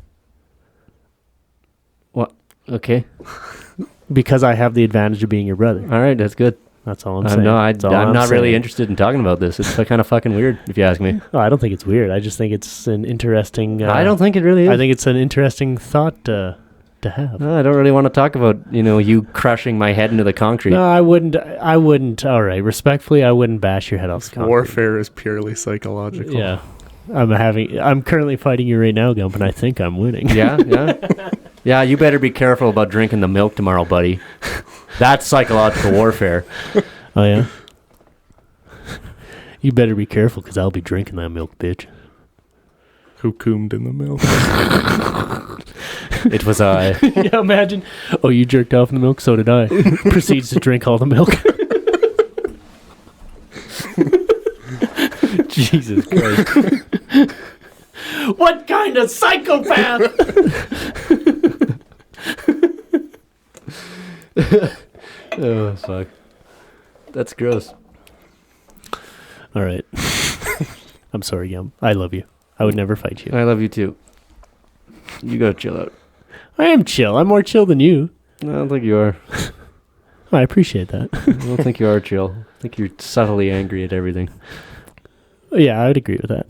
What? Okay. Because I have the advantage of being your brother. All right, that's good. That's all I'm saying. No, I'm not really saying. interested in talking about this. It's kind of fucking weird, if you ask me. Oh, I don't think it's weird. I just think it's an interesting... I don't think it really is. I think it's an interesting thought to have. No, I don't really want to talk about, you crushing my head into the concrete. No, I wouldn't. All right, respectfully, I wouldn't bash your head off the concrete. Warfare is purely psychological. Yeah. I'm currently fighting you right now, Gump, and I think I'm winning. Yeah. Yeah, you better be careful about drinking the milk tomorrow, buddy. That's psychological warfare. Oh, yeah? You better be careful, because I'll be drinking that milk, bitch. Who coomed in the milk? It was I. Yeah, imagine. Oh, you jerked off in the milk? So did I. Proceeds to drink all the milk. Jesus Christ. What kind of psychopath? Oh, fuck. That's gross. All right. I'm sorry, Yum. I love you. I would never fight you. I love you too. You gotta chill out. I am chill. I'm more chill than you. I don't think you are. I appreciate that. I don't think you are chill. I think you're subtly angry at everything. Yeah, I would agree with that.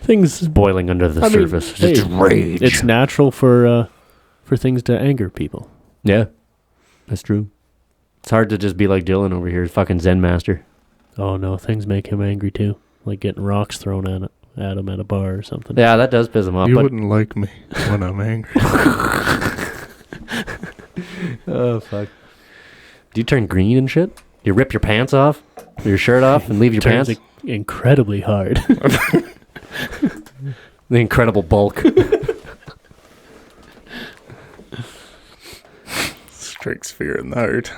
Things boiling under the surface. Just rage. It's natural for things to anger people. Yeah, that's true. It's hard to just be like Dylan over here, fucking Zen master. Oh no, things make him angry too, like getting rocks thrown at him at a bar or something. Yeah, that does piss him off. You wouldn't like me when I'm angry. Oh fuck! Do you turn green and shit? You rip your pants off, or your shirt off, and leave your pants? Incredibly hard. The incredible bulk. Strikes fear in the heart.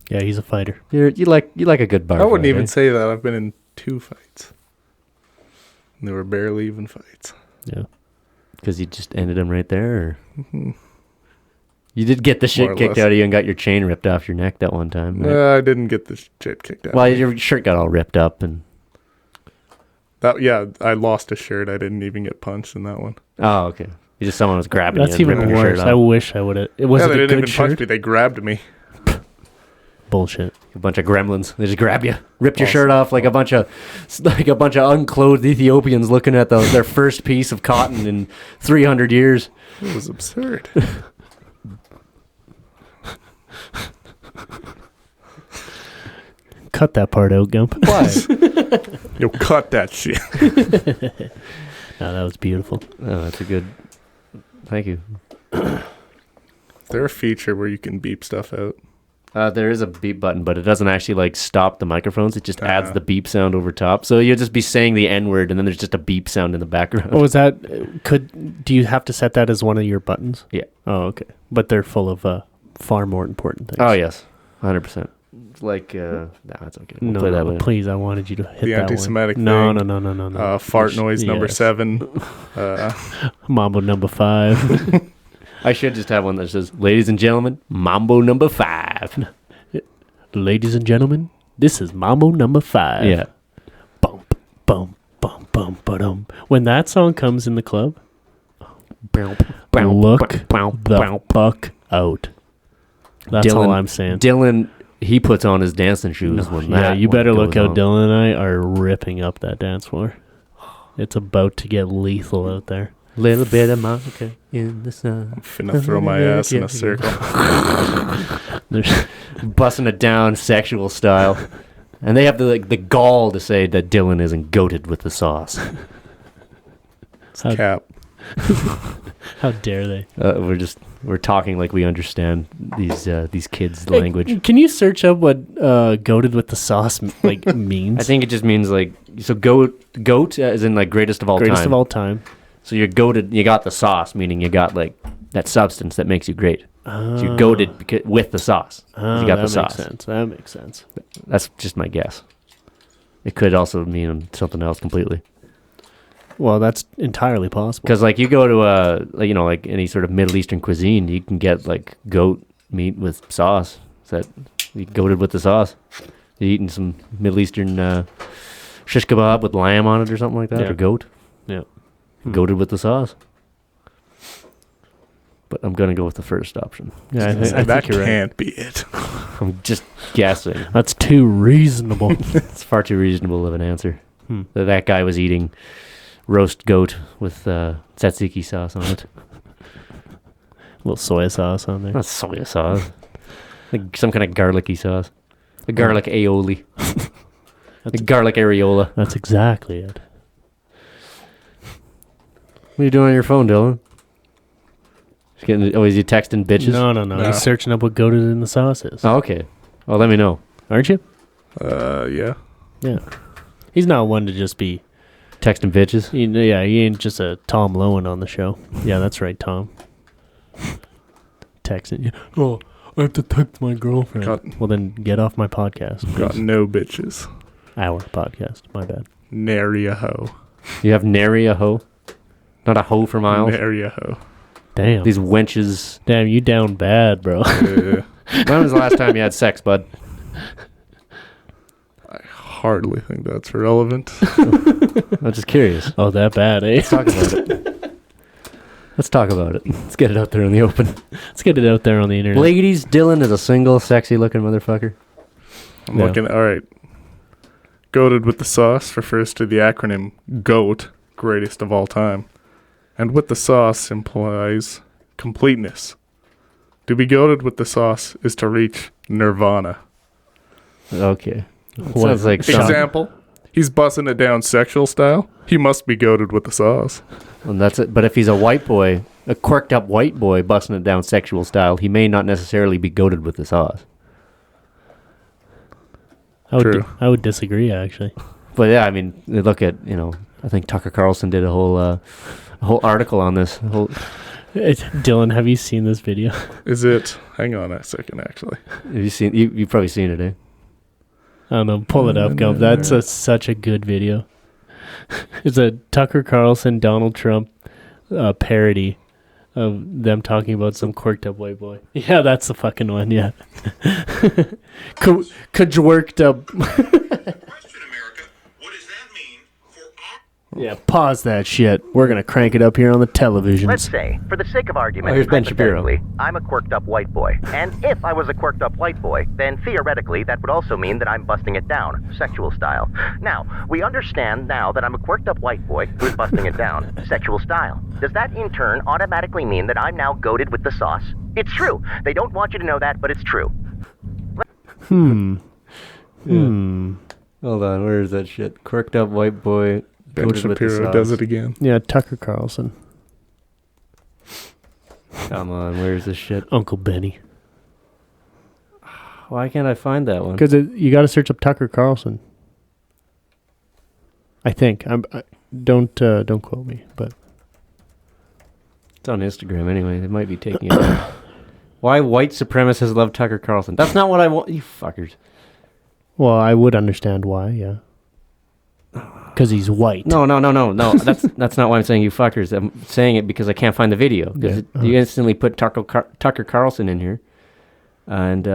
Yeah, he's a fighter. You like a good bar. I wouldn't fight, even eh? say that. I've been in 2 fights. And they were barely even fights. Yeah. Because you just ended them right there? Or? Mm-hmm. You did get the More shit or kicked less. out of you and got your chain ripped off your neck that one time. Right? I didn't get the shit kicked out. Well, your shirt got all ripped up. And I lost a shirt. I didn't even get punched in that one. Oh, okay. You just someone was grabbing That's you and even ripping your worse. shirt I off. wish I would have. It wasn't they a didn't good even punch shirt. me. They grabbed me. Bullshit. A bunch of gremlins. They just grab you, ripped your shirt off like a bunch of unclothed Ethiopians looking at their first piece of cotton in 300 years. It was absurd. Cut that part out, Gump. Why? Yo, cut that shit. No, that was beautiful. Oh, that's a good... Thank you. Is there a feature where you can beep stuff out? There is a beep button, but it doesn't actually stop the microphones. It just adds the beep sound over top. So you'll just be saying the N-word, and then there's just a beep sound in the background. Oh, is that... Do you have to set that as one of your buttons? Yeah. Oh, okay. But they're full of far more important things. Oh, yes. 100%. It's like... no, that's okay. We'll play that later. Please, I wanted you to hit The that anti-Semitic one. thing. No. Fart noise number 7. Mambo number 5. I should just have one that says, ladies and gentlemen, Mambo number 5. Ladies and gentlemen, this is Mambo number 5. Yeah. Bump, bump, bump, bump, ba-dum. When that song comes in the club, look the fuck out. That's all I'm saying. Dylan, he puts on his dancing shoes when that. Yeah, you better look goes out. on. Dylan and I are ripping up that dance floor. It's about to get lethal out there. Little bit of Monica in the sun. I'm finna throw my ass in a circle. Busting it down sexual style. And they have the gall to say that Dylan isn't goated with the sauce. It's cap. How dare they? We're talking like we understand these kids' language. Can you search up what goated with the sauce means? I think it just means goat as in greatest of all time. Greatest of all time. So you're goated, you got the sauce, meaning you got that substance that makes you great. So you're goated with the sauce. You got the sauce. That makes sense. That's just my guess. It could also mean something else completely. Well, that's entirely possible. Because you go to any sort of Middle Eastern cuisine, you can get goat meat with sauce. So that you goated with the sauce. You're eating some Middle Eastern shish kebab with lamb on it or something like that, or goat. Yeah. Goated with the sauce. but I'm going to go with the first option. Yeah, I that think you're can't right. be it. I'm just guessing. That's too reasonable. It's far too reasonable of an answer. That guy was eating roast goat with tzatziki sauce on it. A little soy sauce on there. Not soy sauce. Like some kind of garlicky sauce. A garlic aioli. A garlic areola. That's exactly it. What are you doing on your phone, Dylan? Just getting, is he texting bitches? No. He's searching up what goated in the sauce is. Oh, okay. Well, let me know. Aren't you? Yeah. Yeah. He's not one to just be texting bitches. He ain't just a Tom Lowen on the show. Yeah, that's right, Tom. Texting you. Oh, I have to text my girlfriend. Well, then get off my podcast. Please. Got no bitches. Our podcast. My bad. Nary a hoe. You have nary a hoe? Not a hoe for miles? Nary a hoe. Damn. These wenches. Damn, you down bad, bro. Yeah. When was the last time you had sex, bud? I hardly think that's relevant. I'm just curious. Oh, that bad, eh? Let's talk about it. Let's talk about it. Let's get it out there in the open. Let's get it out there on the internet. Ladies, Dylan is a single, sexy-looking motherfucker. I'm looking. All right. Goated with the sauce refers to the acronym GOAT, greatest of all time. And with the sauce implies completeness. To be goated with the sauce is to reach nirvana. Okay. Sounds like example. He's busting it down sexual style. He must be goated with the sauce. And that's it. But if he's a white boy, a quirked up white boy busting it down sexual style, he may not necessarily be goated with the sauce. I would disagree, actually. But yeah, I mean, look at, I think Tucker Carlson did a whole article on this. Dylan, have you seen this video? Is it? Hang on a second, actually. Have you seen? You've probably seen it, eh? I don't know. Pull it up, Gump. That's such a good video. It's a Tucker Carlson, Donald Trump parody of them talking about some quirked up white boy. Yeah, that's the fucking one. Yeah. Worked up. Yeah, pause that shit. We're going to crank it up here on the television. Let's say, for the sake of argument, here's Ben Shapiro. I'm a quirked up white boy. And if I was a quirked up white boy, then theoretically that would also mean that I'm busting it down, sexual style. Now, we understand now that I'm a quirked up white boy who's busting it down, sexual style. Does that in turn automatically mean that I'm now goated with the sauce? It's true. They don't want you to know that, but it's true. Hold on, where is that shit? Quirked up white boy. Ben Shapiro does it again. Yeah, Tucker Carlson. Come on, where's this shit? Uncle Benny. Why can't I find that one? Because you got to search up Tucker Carlson. I think. Don't quote me, but it's on Instagram anyway. They might be taking it down. Why white supremacists love Tucker Carlson? That's not what I want. You fuckers. Well, I would understand why. Yeah. Because he's white. No. That's not why I'm saying you fuckers. I'm saying it because I can't find the video. Because you instantly put Tucker Carlson in here, and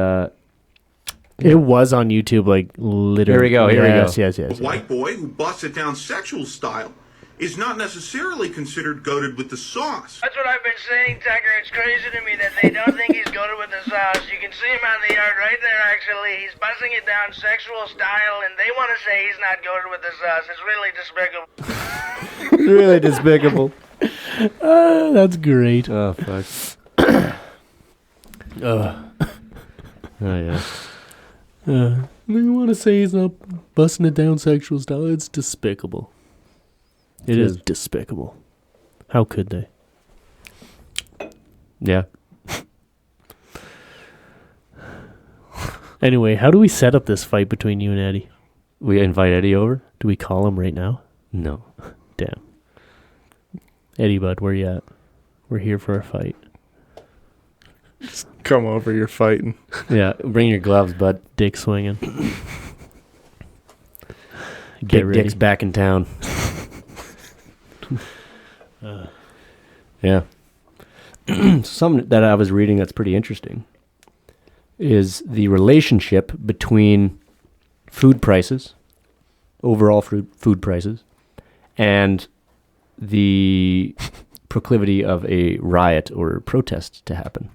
it was on YouTube, like literally. Here we go. Yes. A white boy who busts it down sexual style is not necessarily considered goated with the sauce. That's what I've been saying, Tucker. It's crazy to me that they don't think he's goated with the sauce. You can see him on the yard right there, actually. He's busting it down sexual style, and they want to say he's not goated with the sauce. It's really despicable. Really despicable. That's great. Oh, fuck. Oh, yeah. You want to say he's not busting it down sexual style? It's despicable. It is despicable. How could they? Yeah. Anyway, how do we set up this fight between you and Eddie? We invite Eddie over. Do we call him right now? No. Damn. Eddie, bud, where you at? We're here for a fight. Just come over, you're fighting. Yeah, bring your gloves, bud. Dick swinging. Big Dick's back in town. Yeah. Something that I was reading that's pretty interesting is the relationship between food prices, overall food prices, and the proclivity of a riot or protest to happen.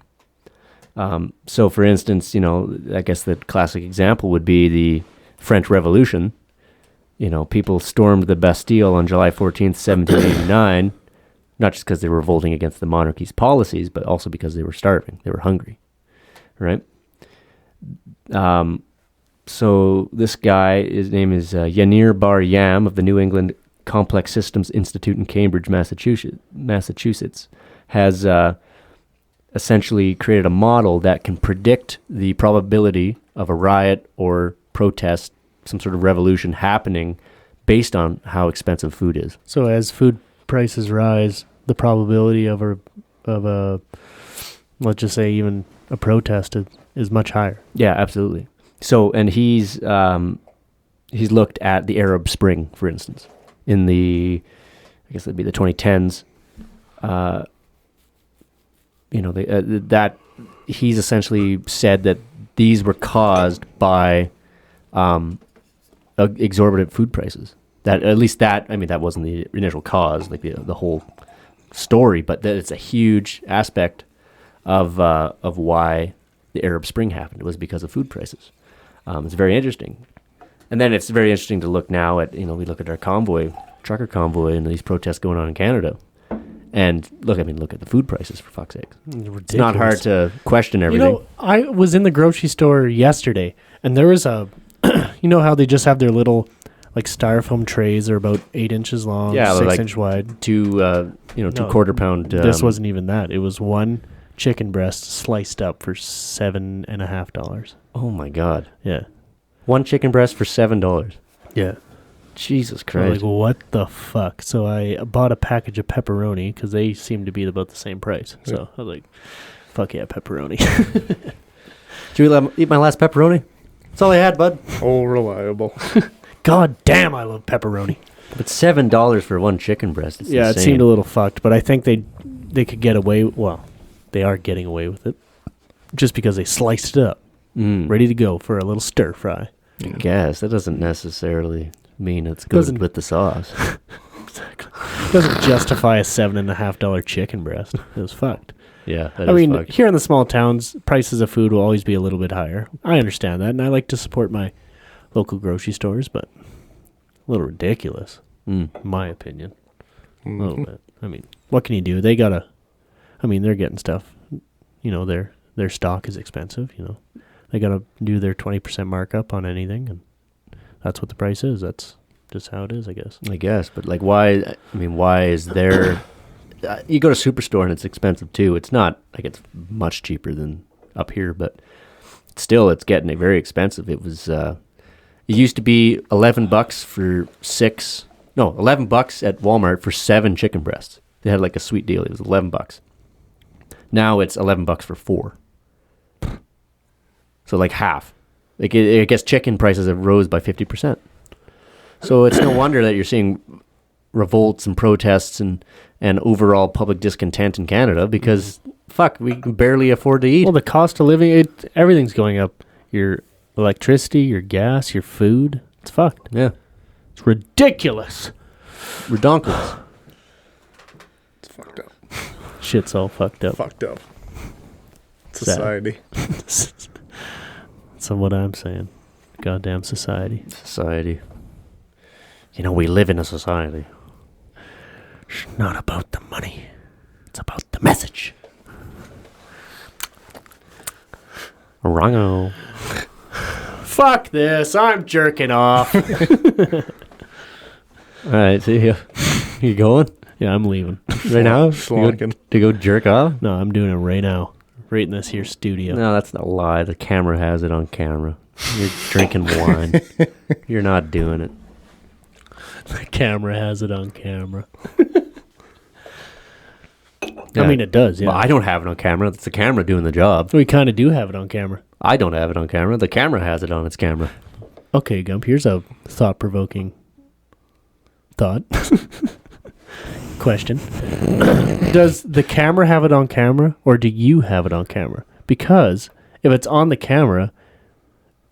So, for instance, I guess the classic example would be the French Revolution. People stormed the Bastille on July 14th, 1789, not just because they were revolting against the monarchy's policies, but also because they were starving. They were hungry, right? So this guy, his name is Yanir Bar Yam of the New England Complex Systems Institute in Cambridge, Massachusetts, has essentially created a model that can predict the probability of a riot or protest, some sort of revolution happening based on how expensive food is. So as food prices rise, the probability of a let's just say even a protest is much higher. Yeah, absolutely. So, and he's looked at the Arab Spring, for instance, in I guess it'd be the 2010s. That he's essentially said that these were caused by exorbitant food prices. That that wasn't the initial cause, like the whole story, but that it's a huge aspect of why the Arab Spring happened. It was because of food prices. It's very interesting. And then it's very interesting to look now at, we look at our trucker convoy, and these protests going on in Canada. And look at the food prices, for fuck's sake. It's not hard to question everything. I was in the grocery store yesterday, and there was how they just have their little, like, styrofoam trays are about 8 inches long, 6-inch wide. Two quarter-pound. This wasn't even that. It was one chicken breast sliced up for $7.50. Oh my God. Yeah. One chicken breast for $7. Yeah. Jesus Christ. Like, what the fuck? So I bought a package of pepperoni because they seem to be about the same price. So I was like, fuck yeah, pepperoni. Did you eat my last pepperoni? That's all I had, bud. Oh, reliable. God damn, I love pepperoni. But $7 for one chicken breast. It's insane. It seemed a little fucked, but I think they could get away. Well, they are getting away with it just because they sliced it up, ready to go for a little stir fry. I guess that doesn't necessarily mean it's good with the sauce. Exactly. It doesn't justify a $7.50 chicken breast. It was fucked. Yeah, fucked. Here in the small towns, prices of food will always be a little bit higher. I understand that, and I like to support my local grocery stores, but a little ridiculous, in my opinion. A little bit. I mean, what can you do? They're getting stuff. Their stock is expensive. They gotta do their 20% markup on anything, and that's what the price is. That's just how it is, I guess. But like, why? Why is there? You go to Superstore and it's expensive too. It's not like it's much cheaper than up here, but still, it's getting very expensive. It was. It used to be $11 for 6. No, $11 at Walmart for 7 chicken breasts. They had like a sweet deal. It was $11. Now it's $11 for 4. So like half. Like I guess chicken prices have rose by 50%. So it's no wonder that you're seeing revolts and protests and overall public discontent in Canada because we can barely afford to eat. Well, the cost of living, everything's going up. Your electricity, your gas, your food, it's fucked. Yeah. It's ridiculous. Redonkulous. It's fucked up. Shit's all fucked up. Fucked up. Society. That's what I'm saying. Goddamn society. Society. We live in a society. It's not about the money. It's about the message. Wrongo. Fuck this. I'm jerking off. All right, see you. You going? Yeah, I'm leaving. Right now? To go jerk off? No, I'm doing it right now. Right in this here studio. No, that's not a lie. The camera has it on camera. You're drinking wine. You're not doing it. The camera has it on camera. Yeah. I mean, it does, yeah. Well, I don't have it on camera. It's the camera doing the job. We kind of do have it on camera. I don't have it on camera. The camera has it on its camera. Okay, Gump, here's a thought-provoking thought. Question. Does the camera have it on camera, or do you have it on camera? Because if it's on the camera,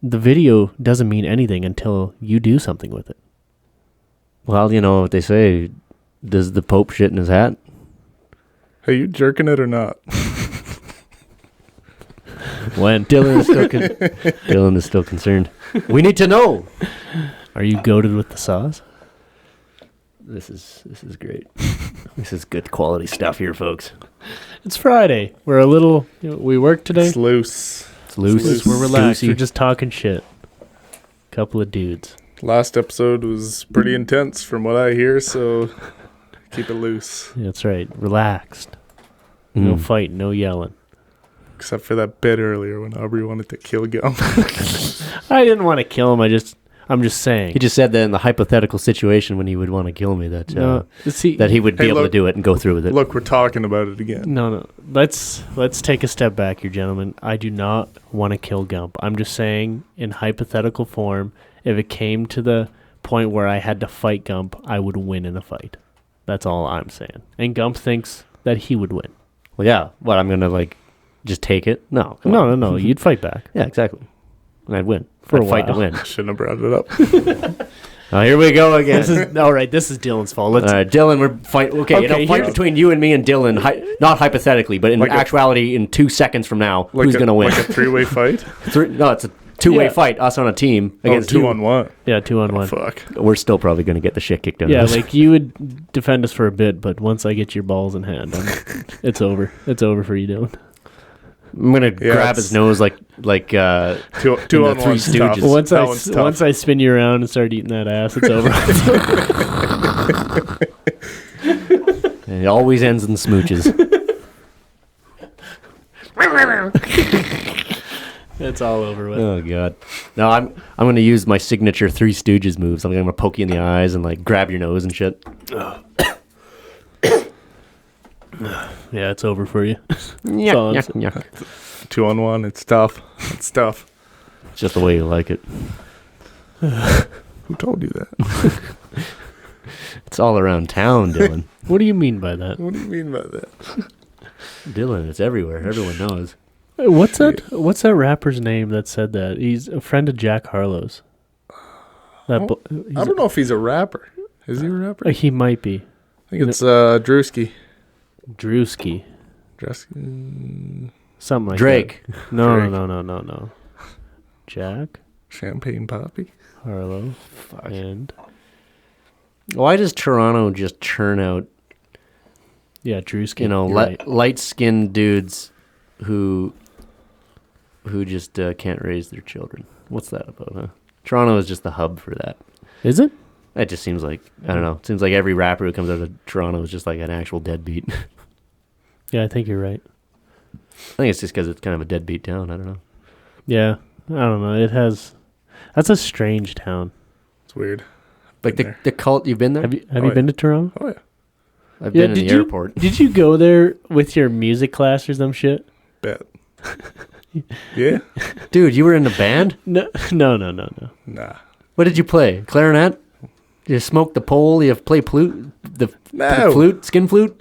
the video doesn't mean anything until you do something with it. Well, you know what they say. Does the Pope shit in his hat? Are you jerking it or not? When Dylan is still concerned. We need to know. Are you goated with the sauce? This is great. This is good quality stuff here, folks. It's Friday. We're a little. We work today. It's loose. It's loose. We're relaxed. Goosey. We're just talking shit. Couple of dudes. Last episode was pretty intense from what I hear, so keep it loose. Yeah, that's right. Relaxed. No fight, no yelling. Except for that bit earlier when Aubrey wanted to kill Gump. I didn't want to kill him. I'm just saying. He just said that in the hypothetical situation when he would want to kill me, that that he would be able to do it and go through with it. Look, we're talking about it again. No. Let's take a step back here, gentlemen. I do not want to kill Gump. I'm just saying, in hypothetical form, if it came to the point where I had to fight Gump, I would win in a fight. That's all I'm saying. And Gump thinks that he would win. Well, yeah. What, I'm going to, just take it? No. No. You'd fight back. Yeah, exactly. And I'd win. For I'd a fight while. to win. Shouldn't have brought it up. Oh, here we go again. All right, this is Dylan's fault. All right, Dylan, we're fight. Okay, fight between you and me and Dylan. Not hypothetically, but in actuality, in 2 seconds from now, who's going to win? Like a 3-way fight? No, it's a 2-way fight. Us on a team against 2-on-1. Yeah, 2-on-1. Fuck. We're still probably going to get the shit kicked out of us. Yeah, you would defend us for a bit, but once I get your balls in hand, it's over. It's over for you, Dylan. I'm gonna grab his nose like two the Three Stooges. Once I spin you around and start eating that ass, it's over. And it always ends in smooches. It's all over with. Oh god! No, I'm gonna use my signature Three Stooges moves. I'm gonna poke you in the eyes and grab your nose and shit. Yeah, it's over for you. Yeah. 2-on-1. It's tough. It's tough. It's just the way you like it. Who told you that? It's all around town, Dylan. What do you mean by that? What do you mean by that? Dylan, it's everywhere. Everyone knows. What's that rapper's name that said that? He's a friend of Jack Harlow's. I don't know if he's a rapper. Is he a rapper? He might be. I think it's Drewski. Drewski. Something like Drake. That. No. Jack? Champagne Poppy? Harlow. And... Why does Toronto just churn out... Yeah, Drewski. Light-skinned dudes who just can't raise their children. What's that about, huh? Toronto is just the hub for that. Is it? It just seems like, I don't know, it seems like every rapper who comes out of Toronto is just like an actual deadbeat. Yeah, I think you're right. I think it's just because it's kind of a deadbeat town. I don't know. Yeah, I don't know. That's a strange town. It's weird. Like the cult, you've been there? Have you been to Toronto? Oh, yeah. I've been in the airport. Did you go there with your music class or some shit? Bet. Yeah. Dude, you were in a band? No. Nah. What did you play? Clarinet? You smoke the pole? You play flute? The flute? Skin flute?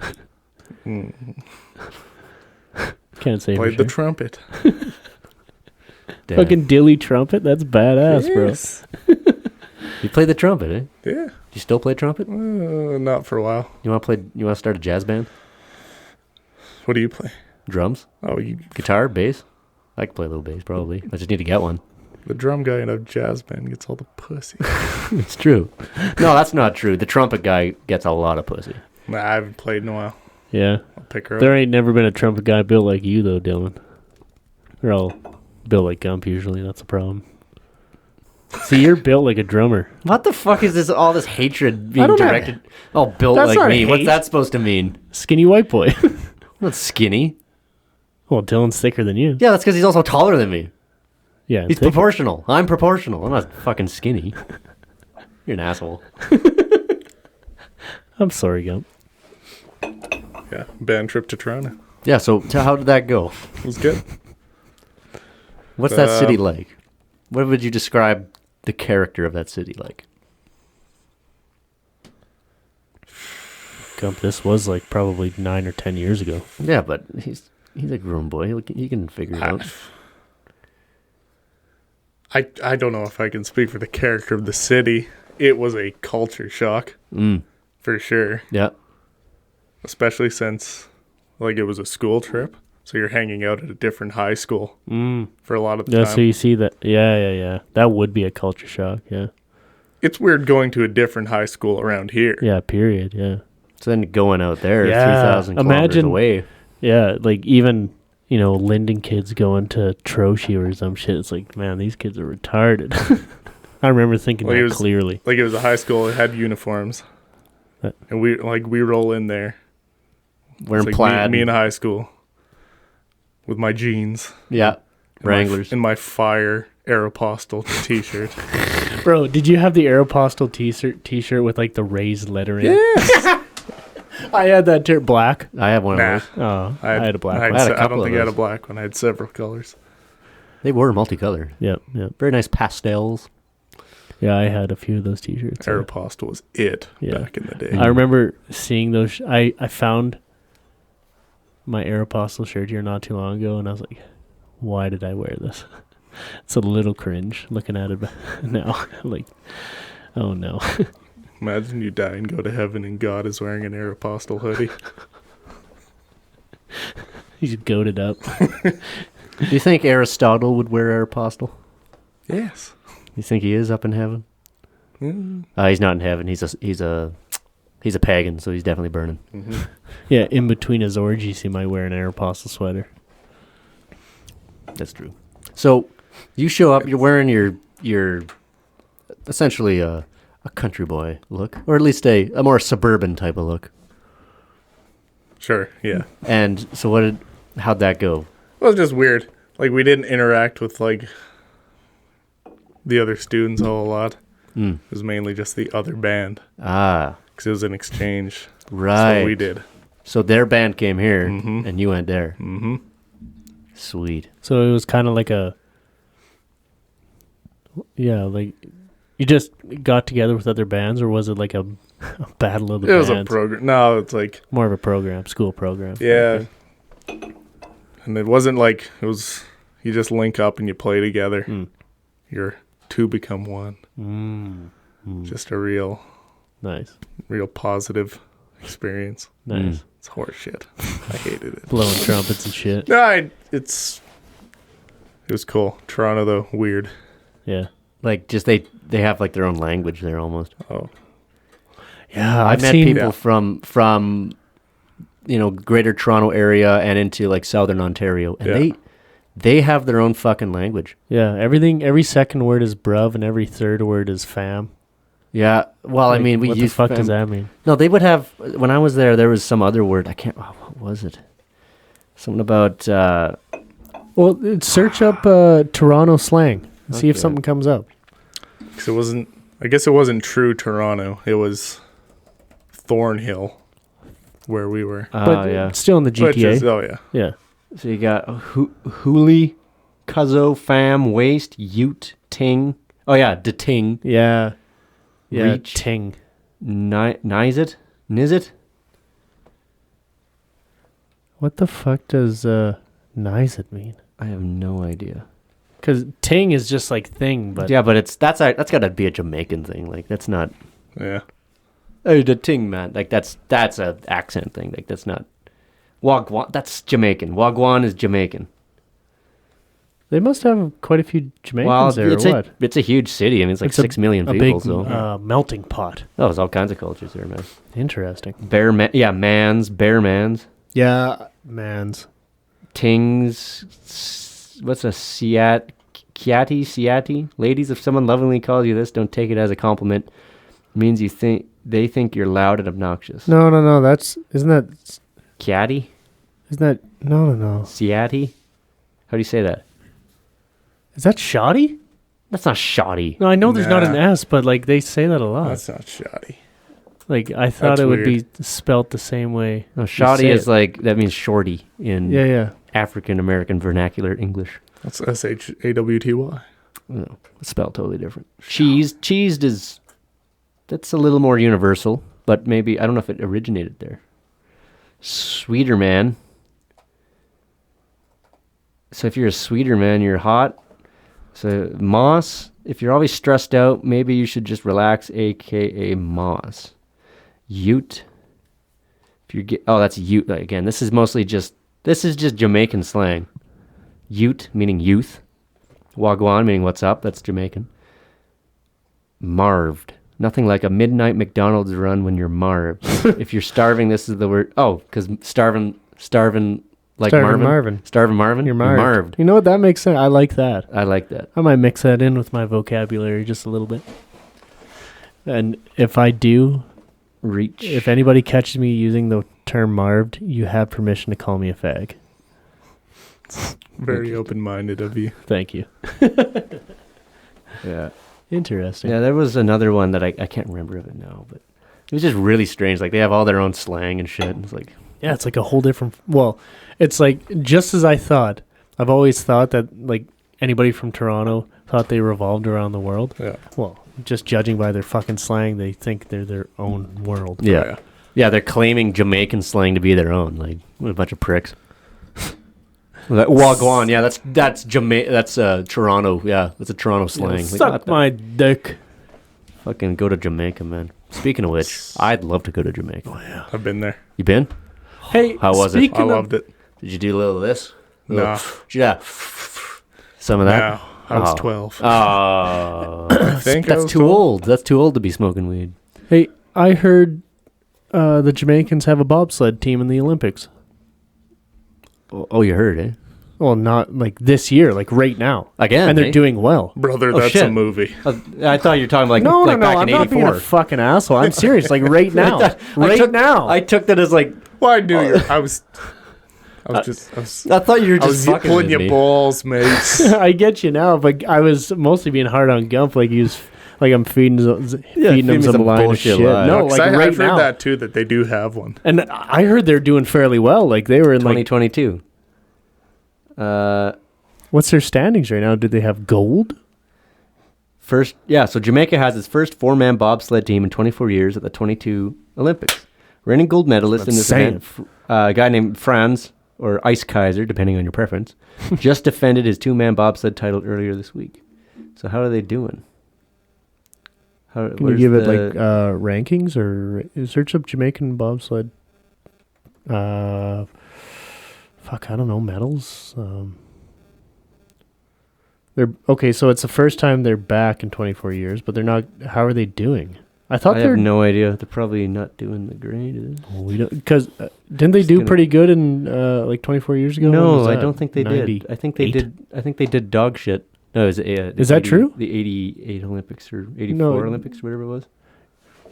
Can't say. Played the trumpet. Fucking dilly trumpet? That's badass, yes. Bro. You play the trumpet, eh? Yeah. You still play trumpet? Not for a while. You want to start a jazz band? What do you play? Drums? Guitar, bass? I can play a little bass, probably. I just need to get one. The drum guy in a jazz band gets all the pussy. It's true. No, that's not true. The trumpet guy gets a lot of pussy. Nah, I haven't played in a while. Yeah. I'll pick her up. There ain't never been a trumpet guy built like you, though, Dylan. They're all built like Gump, usually. That's the problem. See, you're built like a drummer. What the fuck is this? All this hatred being directed? Oh, built like me. What's that supposed to mean? Skinny white boy. Not skinny. Well, Dylan's thicker than you. Yeah, that's because he's also taller than me. Yeah, he's proportional. I'm proportional. I'm not fucking skinny. You're an asshole. I'm sorry, Gump. Yeah, band trip to Toronto. Yeah, so how did that go? It was good. What's that city like? What would you describe the character of that city like? Gump, this was probably 9 or 10 years ago. Yeah, but he's a grown boy. He can figure it out. I don't know if I can speak for the character of the city. It was a culture shock. For sure. Yeah. Especially since like it was a school trip. So you're hanging out at a different high school for a lot of the time. So you see that. Yeah. That would be a culture shock, yeah. It's weird going to a different high school around here. Yeah, period, yeah. So then going out there 3,000 kilometers away. Yeah, like even, Linden kids going to Troshi or some shit. It's like, man, these kids are retarded. I remember thinking that clearly. Like it was a high school. It had uniforms. And we roll in there. Wearing plaid. Me in high school. With my jeans. Yeah. Wranglers. In my fire Aeropostale t-shirt. Bro, did you have the Aeropostale t-shirt with like the raised lettering? Yes. I had that black. I have one of those. Oh, I had a black one. I don't think I had a black one. I had several colors. They were multicolored. Yep. Very nice pastels. Yeah, I had a few of those t-shirts. Aeropostale was it back in the day. I remember seeing those. I found my Aeropostale shirt here not too long ago, and I was like, why did I wear this? It's a little cringe looking at it now. Like, oh no. Imagine you die and go to heaven and God is wearing an Aeropostale hoodie. He's goated up. Do you think Aristotle would wear Aeropostale? Yes. You think he is up in heaven? He's not in heaven. He's a pagan, so he's definitely burning. Mm-hmm. Yeah, in between his orgies, he might wear an Aeropostale sweater. That's true. So you show up, you're wearing your essentially a country boy look, or at least a more suburban type of look. Sure, yeah. And so how'd that go? Well, it was just weird. Like, we didn't interact with, like, the other students a whole lot. It was mainly just the other band. Ah. Because it was an exchange. Right. So we did. So their band came here, and you went there. Mm-hmm. Sweet. So it was kind of like like you just got together with other bands, or was it like a battle of the bands? It was a program. No, it's like... more of a program, school program. Yeah. And it wasn't like, it was, you just link up and you play together. You're two become one. Just a real... nice. Real positive experience. Nice. It's horse shit. I hated it. Blowing trumpets and shit. No, it was cool. Toronto, though, weird. Yeah. Like, just they have like their own language there almost. Oh. Yeah, I've met people from Greater Toronto area and into like Southern Ontario, and they have their own fucking language. Yeah, every second word is bruv and every third word is fam. Yeah, well, like, I mean, what the fuck does that mean? No, they would have. When I was there was some other word. I can't. What was it? Something about. Well, search up Toronto slang and see if something comes up. Because it wasn't. I guess it wasn't true Toronto. It was Thornhill, where we were. But still in the GTA. Yeah. So you got Hoolie, Cuzzo, Fam, Waste, Ute, Ting. Oh yeah, De Ting. Yeah. Yeah, Reach, Ting. Nizit? What the fuck does Nizit mean? I have no idea. Because Ting is just like thing, but... yeah, but that's got to be a Jamaican thing. Like, that's not... yeah. Oh, the Ting, man. Like, that's a accent thing. Like, that's not... Wagwan, that's Jamaican. Wagwan is Jamaican. They must have quite a few Jamaicans there, or what? It's a huge city. I mean, it's like 6 million people. A big melting pot. Oh, there's all kinds of cultures there, man. Interesting. Mans. Bear Mans. Yeah, Mans. Tings. What's a Siati? Ladies, if someone lovingly calls you this, don't take it as a compliment. It means they think you're loud and obnoxious. No. Isn't that... Kiati? Isn't that... No. Siati? How do you say that? Is that shoddy? That's not shoddy. No, I know there's not an S, but like they say that a lot. That's not shoddy. Like I thought it would be spelt the same way. No, shoddy is like, that means shorty in African American vernacular English. That's SHAWTY. No, it's spelled totally different. Cheesed is, that's a little more universal, but maybe, I don't know if it originated there. Sweeter man. So if you're a sweeter man, you're hot. So Moss, if you're always stressed out, maybe you should just relax, aka Moss. Ute. If you get, oh, that's Ute again. This is just Jamaican slang. Ute meaning youth. Wagwan meaning what's up. That's Jamaican. Marved. Nothing like a midnight McDonald's run when you're marved. If you're starving, this is the word. Oh, because starving like Marvin. Starving Marvin. You're marved. You know what? That makes sense. I like that. I might mix that in with my vocabulary just a little bit. And if I do, if anybody catches me using the term marved, you have permission to call me a fag. Very open-minded of you. Thank you. Yeah. Interesting. Yeah, there was another one that I can't remember of it now, but it was just really strange. Like, they have all their own slang and shit. And it's like... Yeah, it's like a whole different... Well, it's like, just as I thought. I've always thought that, like, anybody from Toronto thought they revolved around the world. Yeah. Well, just judging by their fucking slang, they think they're their own world. Yeah. Yeah, they're claiming Jamaican slang to be their own. Like, what a bunch of pricks. Like, Wagwan, yeah, that's Toronto, yeah, that's a Toronto slang. Suck my dick. Fucking go to Jamaica, man. Speaking of which, I'd love to go to Jamaica. Oh, yeah. I've been there. You been? Hey, how was it? I loved it. Did you do a little of this? No. Yeah. Some of that? No, I was 12. Oh. I think that's too 12. old. That's too old to be smoking weed. Hey, I heard the Jamaicans have a bobsled team in the Olympics. Oh, you heard, eh? Well, not like this year, like right now. Again, and they're doing well. Brother, that's a movie. I thought you were talking like no, back I'm in not 84. being a fucking asshole. I'm serious, like right now. I took that as like... Well, I knew you. I thought you were just fucking pulling your with me. balls, mate. I get you now, but I was mostly being hard on Gump, like he was... Like I'm feeding him some line of shit. Lie. No, like I've right heard now. that too, that they do have one. And I heard they're doing fairly well. Like they were in 2022. What's their standings right now? Did they have gold? So Jamaica has its first 4-man bobsled team in 24 years at the 22 Olympics. Reigning gold medalist in this event, a guy named Franz, or Ice Kaiser, depending on your preference, just defended his 2-man bobsled title earlier this week. So how are they doing? Can you give it like rankings or search up Jamaican bobsled? I don't know, medals. They're okay. So it's the first time they're back in 24 years, but they're not. How are they doing? I have no idea. They're probably not doing the greatest. We don't, because didn't they do pretty good in like 24 years ago? No, I don't think they did. I think they did. I think they did dog shit. No, is that true? The 88 Olympics or 84 Olympics, whatever it was.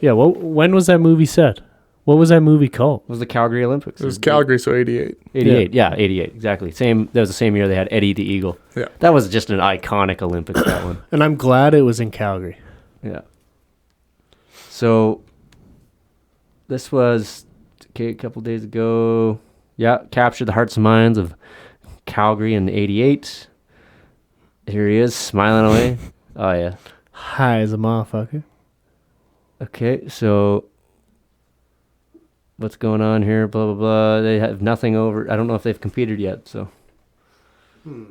Yeah. Well, when was that movie set? What was that movie called? It was the Calgary Olympics. It was Calgary, so 88. 88, yeah, 88, exactly. That was the same year they had Eddie the Eagle. Yeah. That was just an iconic Olympics, that one. And I'm glad it was in Calgary. Yeah. So, this was, a couple days ago, captured the hearts and minds of Calgary in 88. Here he is, smiling away. Oh, yeah. High as a motherfucker. Okay, so what's going on here? Blah, blah, blah. They have nothing over. I don't know if they've competed yet, so. It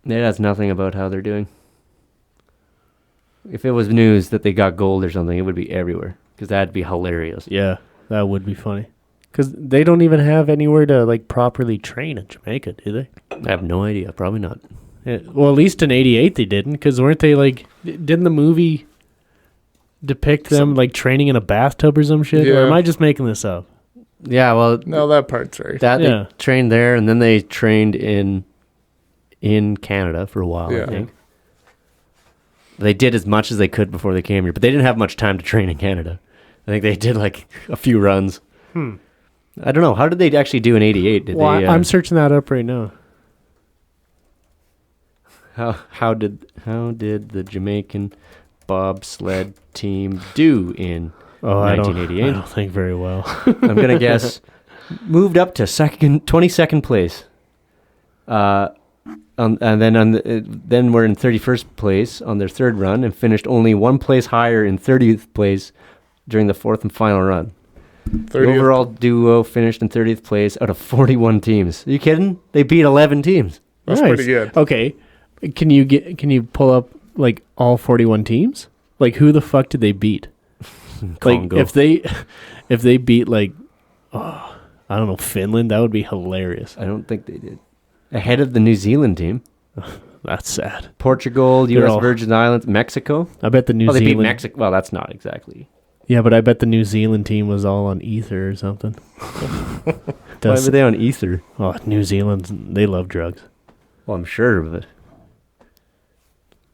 has nothing about how they're doing. If it was news that they got gold or something, it would be everywhere, because that'd be hilarious. Yeah, that would be funny. Because they don't even have anywhere to like properly train in Jamaica, do they? I have no idea. Probably not. Yeah, well, at least in 88 they didn't, because weren't they like... Didn't the movie depict them like training in a bathtub or some shit? Yeah. Or am I just making this up? Yeah, well... No, that part's right. They trained there, and then they trained in Canada for a while, I think. They did as much as they could before they came here, but they didn't have much time to train in Canada. I think they did like a few runs. I don't know. How did they actually do in 88? I'm searching that up right now. How did the Jamaican bobsled team do in 1988? I don't think very well. I'm gonna guess moved up to 22nd place. And then we're in 31st place on their third run, and finished only one place higher in 30th place during the fourth and final run. The overall duo finished in 30th place out of 41 teams. Are you kidding? They beat 11 teams. That's pretty good. Okay. Can you pull up like all 41 teams? Like who the fuck did they beat? Like Congo. if they beat like I don't know, Finland. That would be hilarious. I don't think they did. Ahead of the New Zealand team. That's sad. Portugal, U.S. Virgin Islands, Mexico. I bet the New Zealand. They beat Mexico. Well, that's not exactly. Yeah, but I bet the New Zealand team was all on ether or something. Why were they on ether? Oh, New Zealand, they love drugs. Well, I'm sure of it.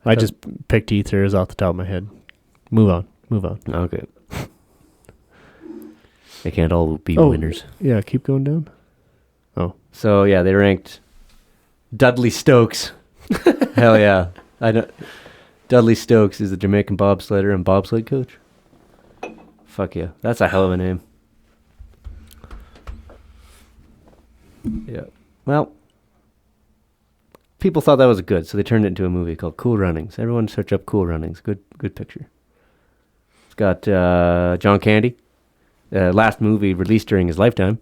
I just picked ethers off the top of my head. Move on. Okay. They can't all be winners. Yeah, keep going down. Oh. So, yeah, they ranked Dudley Stokes. Hell yeah. Dudley Stokes is the Jamaican bobsledder and bobsled coach. Fuck yeah. That's a hell of a name. Yeah. Well, people thought that was good, so they turned it into a movie called Cool Runnings. Everyone search up Cool Runnings. Good picture. It's got John Candy. Last movie released during his lifetime.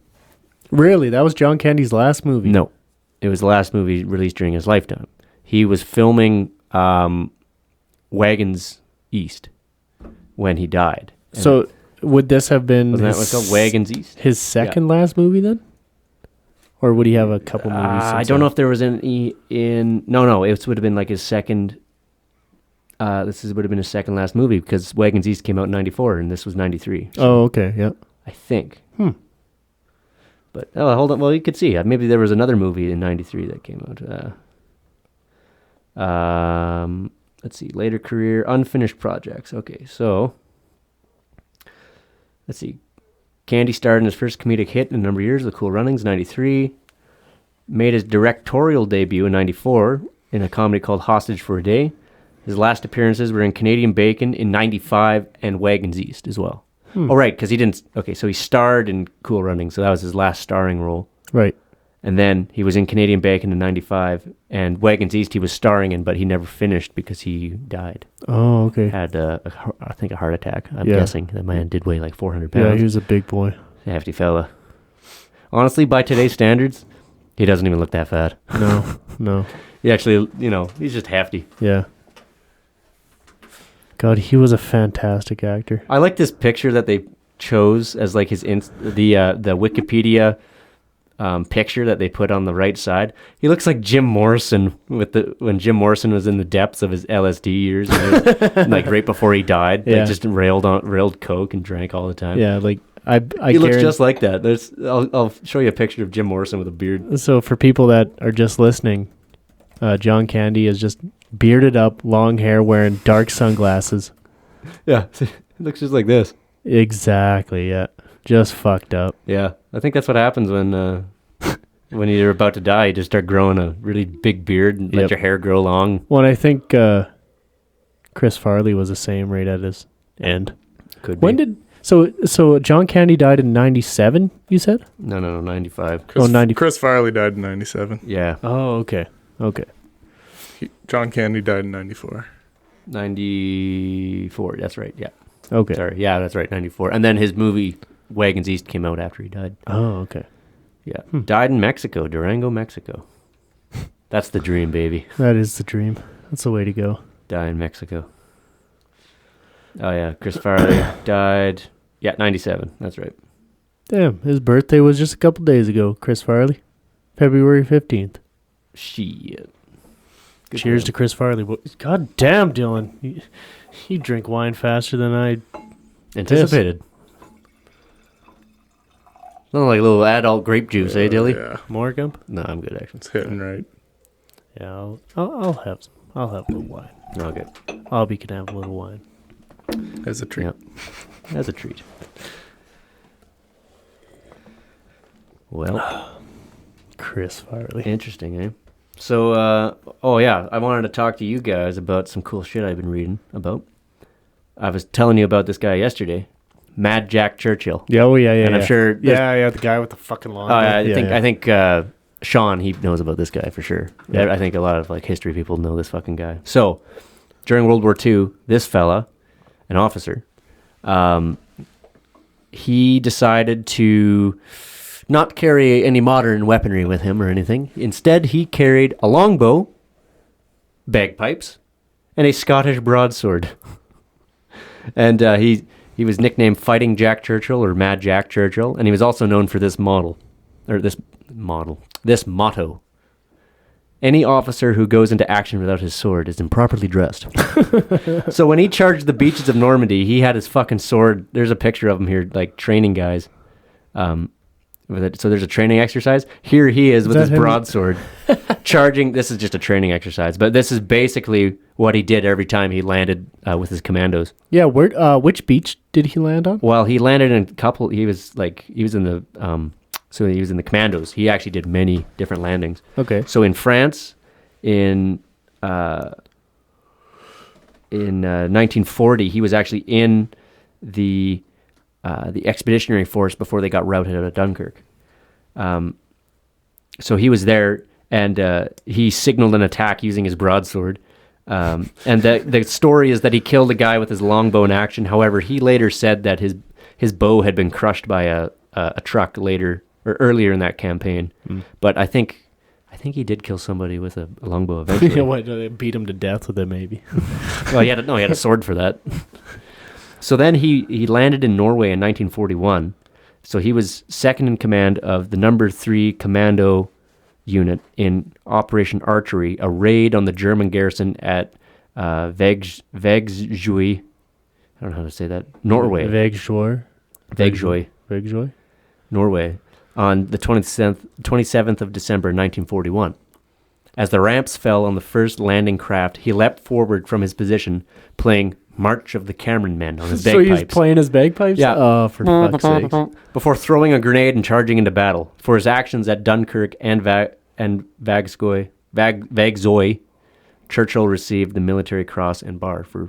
Really? That was John Candy's last movie? No. It was the last movie released during his lifetime. He was filming Wagons East when he died. So would this have been wasn't that what's called Wagons East? His second last movie then? Or would he have a couple movies? I don't know if there was any in... No, it would have been like his second... would have been his second last movie because Wagons East came out in 94 and this was 93. So oh, okay, yeah. I think. But, hold on. Well, you could see. Maybe there was another movie in 93 that came out. Let's see. Later career, unfinished projects. Okay, so... Let's see. Candy starred in his first comedic hit in a number of years, The Cool Runnings, 93. Made his directorial debut in 94 in a comedy called Hostage for a Day. His last appearances were in Canadian Bacon in 95 and Wagons East as well. Oh, right, because he didn't... Okay, so he starred in Cool Runnings, so that was his last starring role. Right. And then he was in Canadian Bacon in 95, and Wagons East he was starring in, but he never finished because he died. Oh, okay. Had, I think, a heart attack. I'm guessing. That man did weigh like 400 pounds. Yeah, he was a big boy. Hefty fella. Honestly, by today's standards, he doesn't even look that fat. No. He actually, he's just hefty. Yeah. God, he was a fantastic actor. I like this picture that they chose as like his the Wikipedia picture that they put on the right side. He looks like Jim Morrison when Jim Morrison was in the depths of his LSD years, like right before he died. Yeah. Like just railed coke and drank all the time. Yeah, like he looks just like that. I'll show you a picture of Jim Morrison with a beard. So for people that are just listening, John Candy is just bearded up, long hair, wearing dark sunglasses. Yeah, it looks just like this. Exactly, yeah. Just fucked up. Yeah, I think that's what happens when you're about to die. You just start growing a really big beard and let your hair grow long. Well, I think Chris Farley was the same right at his end. Could be. So John Candy died in 97, you said? No, 95. Chris Farley died in 97. Yeah. Oh, okay. John Candy died in 94. 94, that's right, yeah. Okay. Sorry, yeah, that's right, 94. And then his movie, Wagons East, came out after he died. Oh, okay. Yeah. Died in Mexico, Durango, Mexico. That's the dream, baby. That is the dream. That's the way to go. Die in Mexico. Oh, yeah, Chris Farley died, 97, that's right. Damn, his birthday was just a couple days ago, Chris Farley. February 15th. Shit. Good Cheers to Chris Farley. God damn, Dylan. You drink wine faster than I anticipated. Nothing like a little adult grape juice, Dilly? Yeah. More Gump? No, I'm good, actually. It's hitting right. Yeah, I'll have some. I'll have a little wine. Okay. Albie can have a little wine. As a treat. Yep. As a treat. Well. Chris Farley. Interesting, eh? So, I wanted to talk to you guys about some cool shit I've been reading about. I was telling you about this guy yesterday, Mad Jack Churchill. Yeah, And I'm sure... Yeah, the guy with the fucking long hair. I think Sean, he knows about this guy for sure. Yeah. I think a lot of history people know this fucking guy. So, during World War II, this fella, an officer, he decided to not carry any modern weaponry with him or anything. Instead, he carried a longbow, bagpipes, and a Scottish broadsword. And he He was nicknamed Fighting Jack Churchill or Mad Jack Churchill, and he was also known for this motto. Any officer who goes into action without his sword is improperly dressed. So when he charged the beaches of Normandy, he had his fucking sword. There's a picture of him here, like training guys. With it. So there's a training exercise. Here he is with his broadsword charging. This is just a training exercise, but this is basically what he did every time he landed with his commandos. Yeah, which beach did he land on? Well, he landed in a couple. He was in the commandos. He actually did many different landings. Okay. So in France, in 1940, he was actually in the Expeditionary Force before they got routed out of Dunkirk. So he was there, and he signaled an attack using his broadsword. And the story is that he killed a guy with his longbow in action. However, he later said that his bow had been crushed by a truck later or earlier in that campaign. But I think he did kill somebody with a longbow eventually. What, they beat him to death with it, maybe. Well, he had a sword for that. So then he landed in Norway in 1941. So he was second in command of the number 3 Commando unit in Operation Archery, a raid on the German garrison at Vegsjøy. I don't know how to say that. Norway. Vegsjøy. Norway. On the 27th of December 1941. As the ramps fell on the first landing craft, he leapt forward from his position, playing March of the Cameron Men on his bagpipes. So he's playing his bagpipes? Yeah. Oh, for fuck's sake. Before throwing a grenade and charging into battle. For his actions at Dunkirk and Vagzoy, Churchill received the Military Cross and Bar for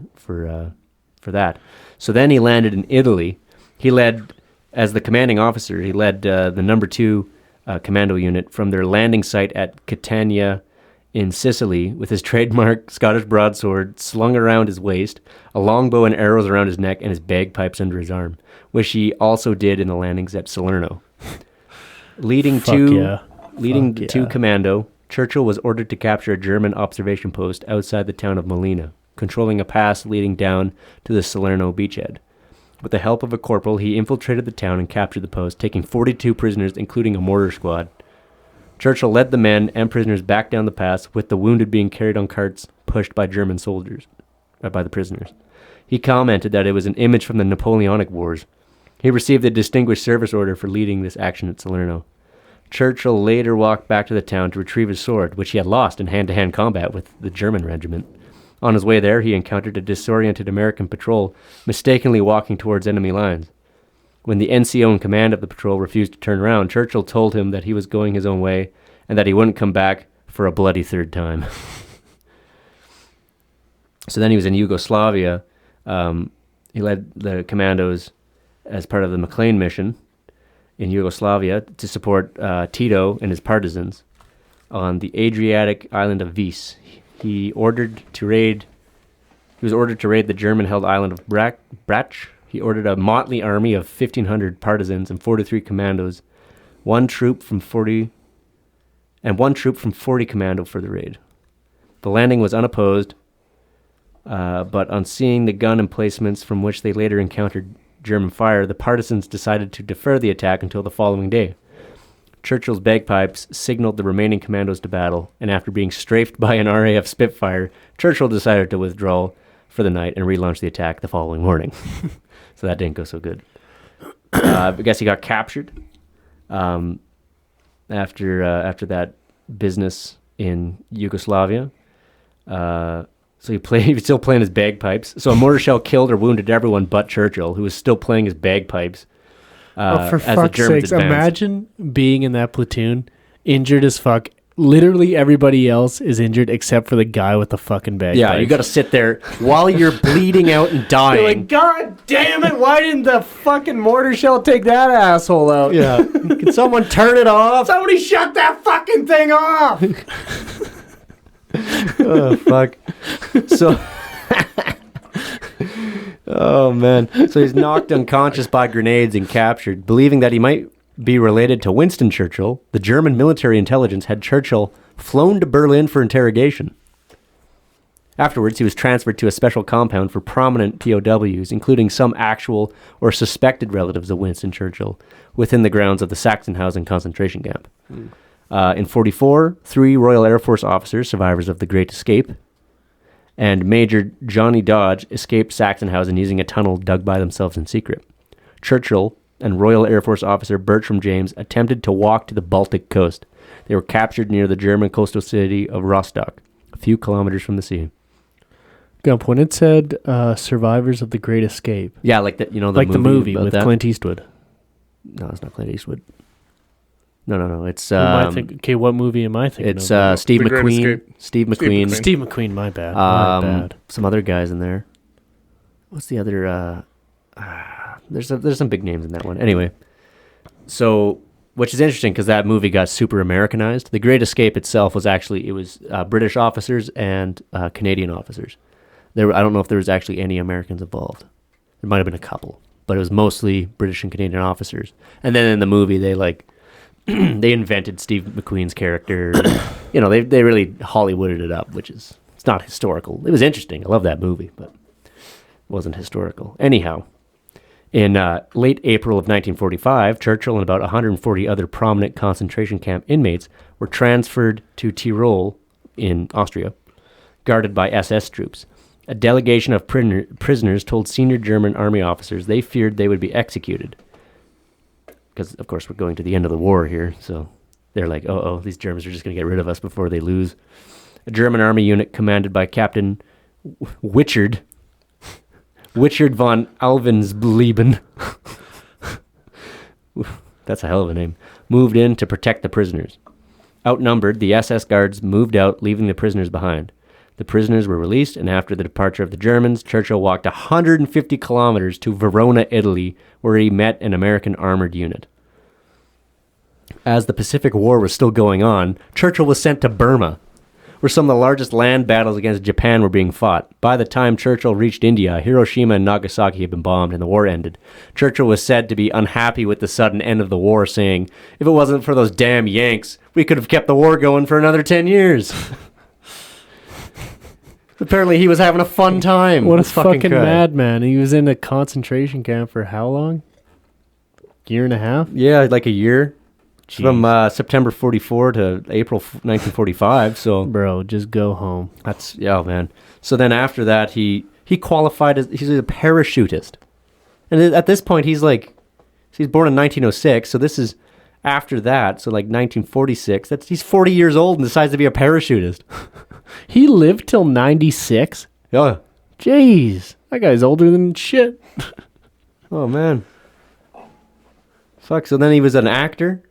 that. So then he landed in Italy. He led, as the commanding officer, he led the number 2 commando unit from their landing site at Catania in Sicily with his trademark Scottish broadsword slung around his waist, a longbow and arrows around his neck, and his bagpipes under his arm, which he also did in the landings at Salerno. Leading 2 Commando, Churchill was ordered to capture a German observation post outside the town of Molina, controlling a pass leading down to the Salerno beachhead. With the help of a corporal, he infiltrated the town and captured the post, taking 42 prisoners, including a mortar squad. Churchill led the men and prisoners back down the pass, with the wounded being carried on carts pushed by German soldiers, by the prisoners. He commented that it was an image from the Napoleonic Wars. He received a Distinguished Service Order for leading this action at Salerno. Churchill later walked back to the town to retrieve his sword, which he had lost in hand-to-hand combat with the German regiment. On his way there, he encountered a disoriented American patrol, mistakenly walking towards enemy lines. When the NCO in command of the patrol refused to turn around, Churchill told him that he was going his own way and that he wouldn't come back for a bloody third time. So then he was in Yugoslavia. He led the commandos as part of the McLean mission in Yugoslavia to support Tito and his partisans on the Adriatic island of Vis. He was ordered to raid the German-held island of Brach. He ordered a motley army of 1,500 partisans and 43 commandos, one troop from 40 commando for the raid. The landing was unopposed, but on seeing the gun emplacements from which they later encountered German fire, the partisans decided to defer the attack until the following day. Churchill's bagpipes signaled the remaining commandos to battle, and after being strafed by an RAF Spitfire, Churchill decided to withdraw for the night and relaunch the attack the following morning. So that didn't go so good. I guess he got captured after that business in Yugoslavia. So he was still playing his bagpipes. So a mortar shell killed or wounded everyone but Churchill, who was still playing his bagpipes. For fuck's sakes, imagine being in that platoon, injured as fuck. Literally everybody else is injured except for the guy with the fucking bagpipes. Yeah, you got to sit there while you're bleeding out and dying. You're like, God damn it, why didn't the fucking mortar shell take that asshole out? Yeah. Can someone turn it off? Somebody shut that fucking thing off! Oh, fuck. So... Oh, man. So he's knocked unconscious by grenades and captured. Believing that he might be related to Winston Churchill, the German military intelligence had Churchill flown to Berlin for interrogation. Afterwards, he was transferred to a special compound for prominent POWs, including some actual or suspected relatives of Winston Churchill, within the grounds of the Sachsenhausen concentration camp. In 1944, 3 Royal Air Force officers, survivors of the Great Escape, and Major Johnny Dodge escaped Sachsenhausen using a tunnel dug by themselves in secret. Churchill and Royal Air Force officer Bertram James attempted to walk to the Baltic coast. They were captured near the German coastal city of Rostock, a few kilometers from the sea. Gump, when it said survivors of the Great Escape. Yeah, like the like the movie with that? Clint Eastwood. No, it's not Clint Eastwood. No. It's what movie am I thinking? It's of? Steve McQueen. Steve McQueen. Steve McQueen. My bad. Some other guys in there. What's the other? There's some big names in that one. Anyway, so which is interesting because that movie got super Americanized. The Great Escape itself was actually British officers and Canadian officers. I don't know if there was actually any Americans involved. There might have been a couple, but it was mostly British and Canadian officers. And then in the movie, they they invented Steve McQueen's character. They really Hollywooded it up, it's not historical. It was interesting. I love that movie, but it wasn't historical. Anyhow, in late April of 1945, Churchill and about 140 other prominent concentration camp inmates were transferred to Tyrol in Austria, guarded by SS troops. A delegation of prisoners told senior German army officers they feared they would be executed. Because, of course, we're going to the end of the war here, so they're like, these Germans are just going to get rid of us before they lose. A German army unit commanded by Captain Wichard von Alvensleben, that's a hell of a name, moved in to protect the prisoners. Outnumbered, the SS guards moved out, leaving the prisoners behind. The prisoners were released, and after the departure of the Germans, Churchill walked 150 kilometers to Verona, Italy, where he met an American armored unit. As the Pacific War was still going on, Churchill was sent to Burma, where some of the largest land battles against Japan were being fought. By the time Churchill reached India, Hiroshima and Nagasaki had been bombed and the war ended. Churchill was said to be unhappy with the sudden end of the war, saying, "If it wasn't for those damn Yanks, we could have kept the war going for another 10 years. Apparently he was having a fun time. What a fucking madman. He was in a concentration camp for how long? Year and a half? Yeah, like a year. Jeez. From September 44 to April 1945. So, bro, just go home. Man. So then after that, he qualified he's a parachutist. And at this point, he's born in 1906. So this is after that. So 1946. He's 40 years old and decides to be a parachutist. He lived till 96? Yeah. Jeez. That guy's older than shit. Oh, man. Fuck. So then he was an actor.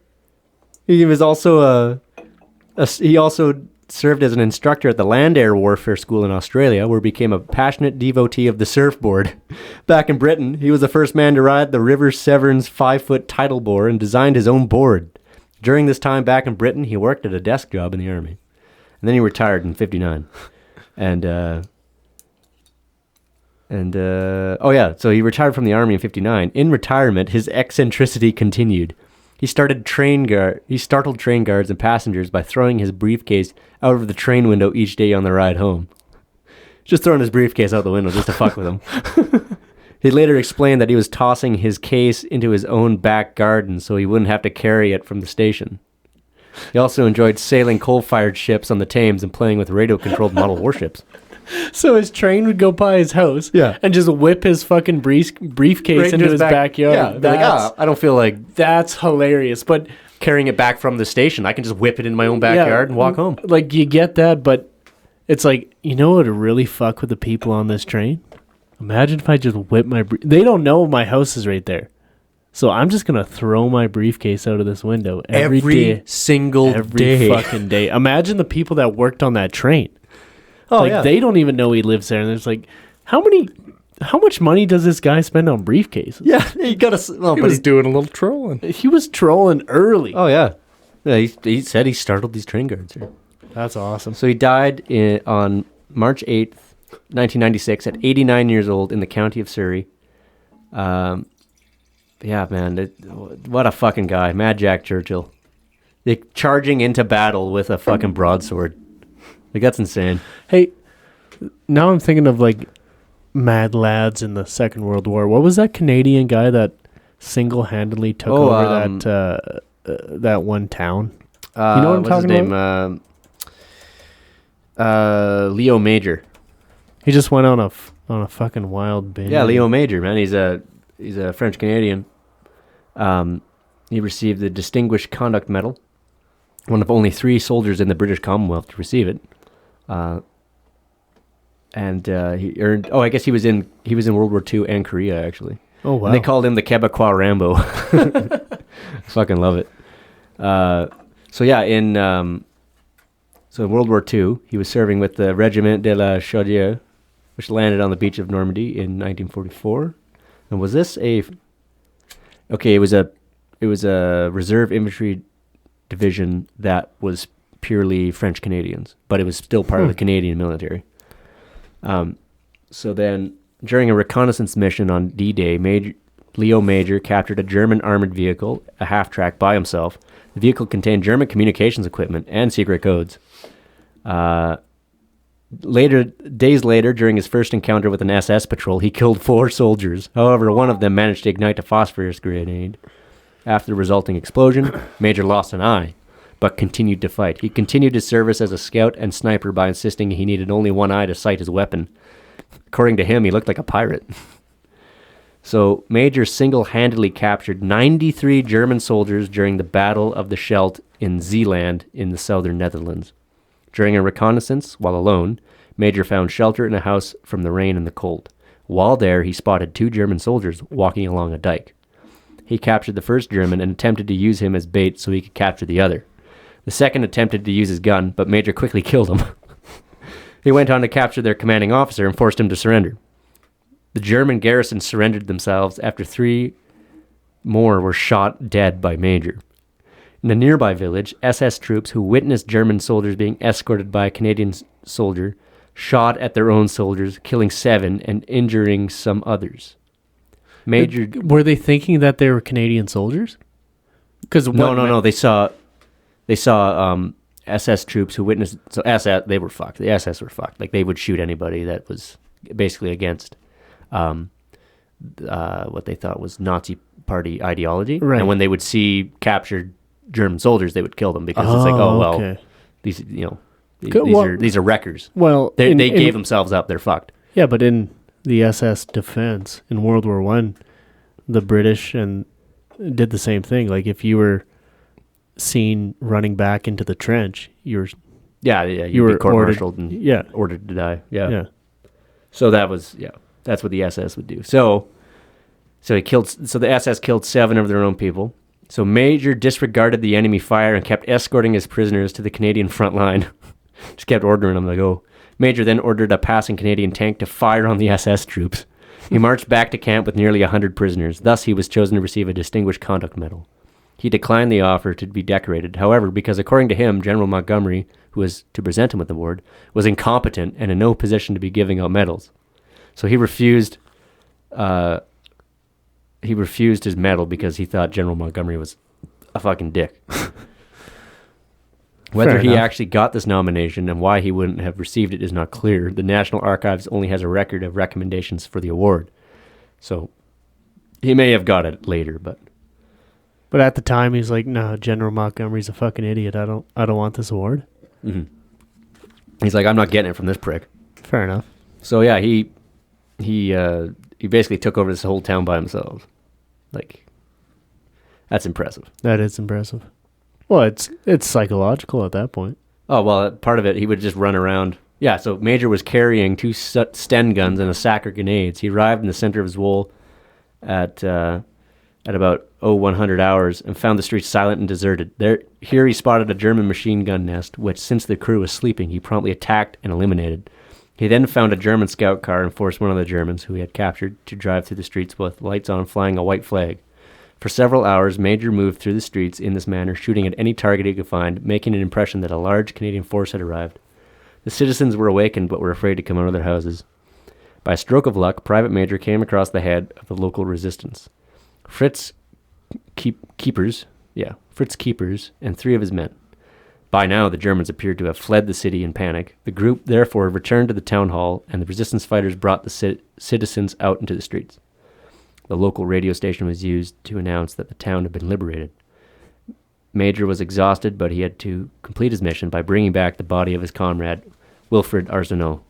He was also he also served as an instructor at the Land Air Warfare School in Australia, where he became a passionate devotee of the surfboard. Back in Britain, he was the first man to ride the River Severn's 5-foot tidal bore and designed his own board. During this time back in Britain, he worked at a desk job in the army. And then he retired in 1959. So he retired from the army in 1959. In retirement, his eccentricity continued. He startled train guards and passengers by throwing his briefcase out of the train window each day on the ride home. Just throwing his briefcase out the window just to fuck with him. He later explained that he was tossing his case into his own back garden so he wouldn't have to carry it from the station. He also enjoyed sailing coal-fired ships on the Thames and playing with radio-controlled model warships. So his train would go by his house and just whip his fucking briefcase right into his backyard. Yeah, I don't feel like... That's hilarious, but... Carrying it back from the station, I can just whip it in my own backyard and walk home. Like, you get that, but it's like, you know what would really fuck with the people on this train? Imagine if I just whip my... They don't know my house is right there. So I'm just going to throw my briefcase out of this window every single day. Every fucking day. Imagine the people that worked on that train. Oh, they don't even know he lives there. And it's like, how much money does this guy spend on briefcases? Yeah, he was doing a little trolling. He was trolling early. Oh, yeah. He said he startled these train guards here. That's awesome. So he died on March 8th, 1996 at 89 years old in the county of Surrey. Yeah, man, what a fucking guy. Mad Jack Churchill. Charging into battle with a fucking broadsword. Like, that's insane. Hey, Now I'm thinking of like mad lads in the Second World War. What was that Canadian guy that single-handedly took over that one town? You know what I'm talking about? Leo Major. He just went on a fucking wild binge. Yeah, Leo Major, man. He's a French Canadian. He received the Distinguished Conduct Medal, one of only 3 soldiers in the British Commonwealth to receive it. And he earned. Oh, I guess he was in World War II and Korea actually. Oh wow! And they called him the Quebecois Rambo. Fucking love it. So yeah, in World War II, he was serving with the Regiment de la Chaudière, which landed on the beach of Normandy in 1944. And was this a? Okay, it was a reserve infantry division that was purely French Canadians, but it was still part of the Canadian military. So then, during a reconnaissance mission on D-Day, Leo Major captured a German armored vehicle, a half-track, by himself. The vehicle contained German communications equipment and secret codes. Days later, during his first encounter with an SS patrol, he killed 4 soldiers. However, one of them managed to ignite a phosphorus grenade. After the resulting explosion, Major lost an eye, but continued to fight. He continued his service as a scout and sniper by insisting he needed only one eye to sight his weapon. According to him, he looked like a pirate. So, Major single-handedly captured 93 German soldiers during the Battle of the Scheldt in Zeeland in the southern Netherlands. During a reconnaissance, while alone, Major found shelter in a house from the rain and the cold. While there, he spotted 2 German soldiers walking along a dike. He captured the first German and attempted to use him as bait so he could capture the other. The second attempted to use his gun, but Major quickly killed him. He went on to capture their commanding officer and forced him to surrender. The German garrison surrendered themselves after 3 more were shot dead by Major. In a nearby village, SS troops who witnessed German soldiers being escorted by a Canadian soldier shot at their own soldiers, killing 7 and injuring some others. Major, were they thinking that they were Canadian soldiers? Because no. They saw SS troops who witnessed. So SS, they were fucked. The SS were fucked. Like they would shoot anybody that was basically against what they thought was Nazi party ideology. Right. And when they would see captured German soldiers, they would kill them because it's like, okay. These these are wreckers. Well, they gave themselves up. They're fucked. Yeah, but in the SS defense in World War I, the British did the same thing. Like if you were seen running back into the trench, you were court-martialed and ordered to die. Yeah. So that's what the SS would do. So the SS killed 7 of their own people. So Major disregarded the enemy fire and kept escorting his prisoners to the Canadian front line. Just kept ordering them to go. Major then ordered a passing Canadian tank to fire on the SS troops. He marched back to camp with nearly 100 prisoners. Thus, he was chosen to receive a Distinguished Conduct Medal. He declined the offer to be decorated. However, because according to him, General Montgomery, who was to present him with the award, was incompetent and in no position to be giving out medals. So he refused his medal because he thought General Montgomery was a fucking dick. Whether he actually got this nomination and why he wouldn't have received it is not clear. The National Archives only has a record of recommendations for the award. So he may have got it later, but at the time he's like, no, General Montgomery's a fucking idiot. I don't want this award. Mm-hmm. He's like, I'm not getting it from this prick. Fair enough. So yeah, he basically took over this whole town by himself. Like, that's impressive. That is impressive. Well, it's psychological at that point. Oh, well, part of it, he would just run around. Yeah, so Major was carrying 2 Sten guns and a sack of grenades. He arrived in the center of his wool at about 100 hours and found the streets silent and deserted. Here he spotted a German machine gun nest, which, since the crew was sleeping, he promptly attacked and eliminated. He then found a German scout car and forced one of the Germans, who he had captured, to drive through the streets with lights on, flying a white flag. For several hours, Major moved through the streets in this manner, shooting at any target he could find, making an impression that a large Canadian force had arrived. The citizens were awakened but were afraid to come out of their houses. By a stroke of luck, Private Major came across the head of the local resistance, Fritz Keepers, and 3 of his men. By now, the Germans appeared to have fled the city in panic. The group therefore returned to the town hall, and the resistance fighters brought the citizens out into the streets. The local radio station was used to announce that the town had been liberated. Major was exhausted, but he had to complete his mission by bringing back the body of his comrade, Wilfred Arsenault,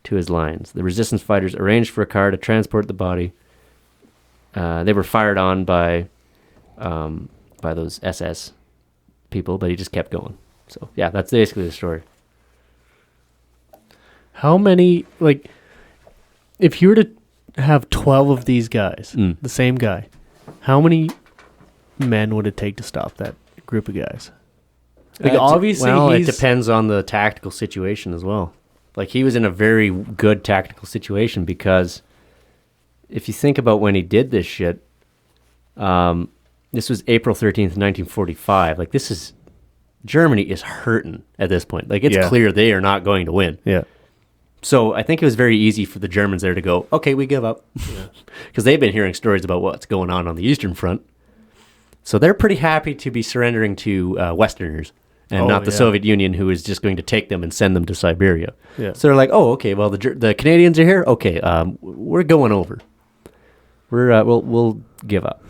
to his lines. The resistance fighters arranged for a car to transport the body. They were fired on by those SS people, but he just kept going. So, yeah, that's basically the story. How many, like, if you were to have 12 of these guys, the same guy, how many men would it take to stop that group of guys? Like, obviously, it depends on the tactical situation as well. Like, he was in a very good tactical situation because if you think about when he did this shit, this was April 13th, 1945. Like, this is... Germany is hurting at this point. Like, it's clear they are not going to win. Yeah. So I think it was very easy for the Germans there to go, okay, we give up. Because they've been hearing stories about what's going on the Eastern Front. So they're pretty happy to be surrendering to Westerners and not the Soviet Union, who is just going to take them and send them to Siberia. Yeah. So they're like, oh, okay, well, the Canadians are here? Okay, we're going over. We'll give up.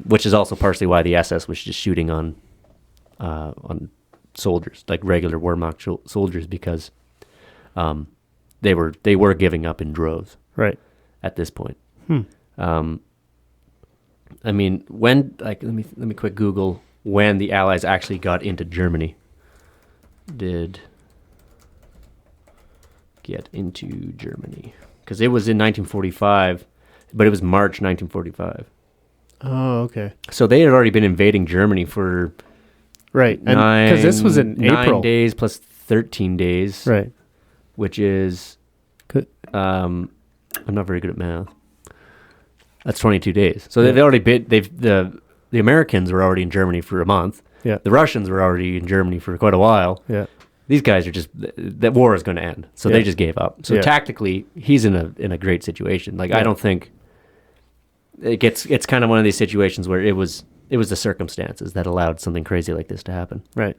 Which is also partially why the SS was just shooting on soldiers, like regular Wehrmacht soldiers, because they were giving up in droves. Right. At this point. I mean, when, like, let me quick Google when the Allies actually got into Germany. Did get into Germany, because it was in 1945, but it was March 1945. Oh, okay. So they had already been invading Germany for right, because this was in April. 9 days plus 13 days, right? Which is, I'm not very good at math. That's 22 days. So they've already been. The Americans were already in Germany for a month. Yeah. The Russians were already in Germany for quite a while. Yeah. These guys are just, that war is going to end. So they just gave up. So tactically, he's in a great situation. Like, I don't think it's kind of one of these situations where it was the circumstances that allowed something crazy like this to happen. Right.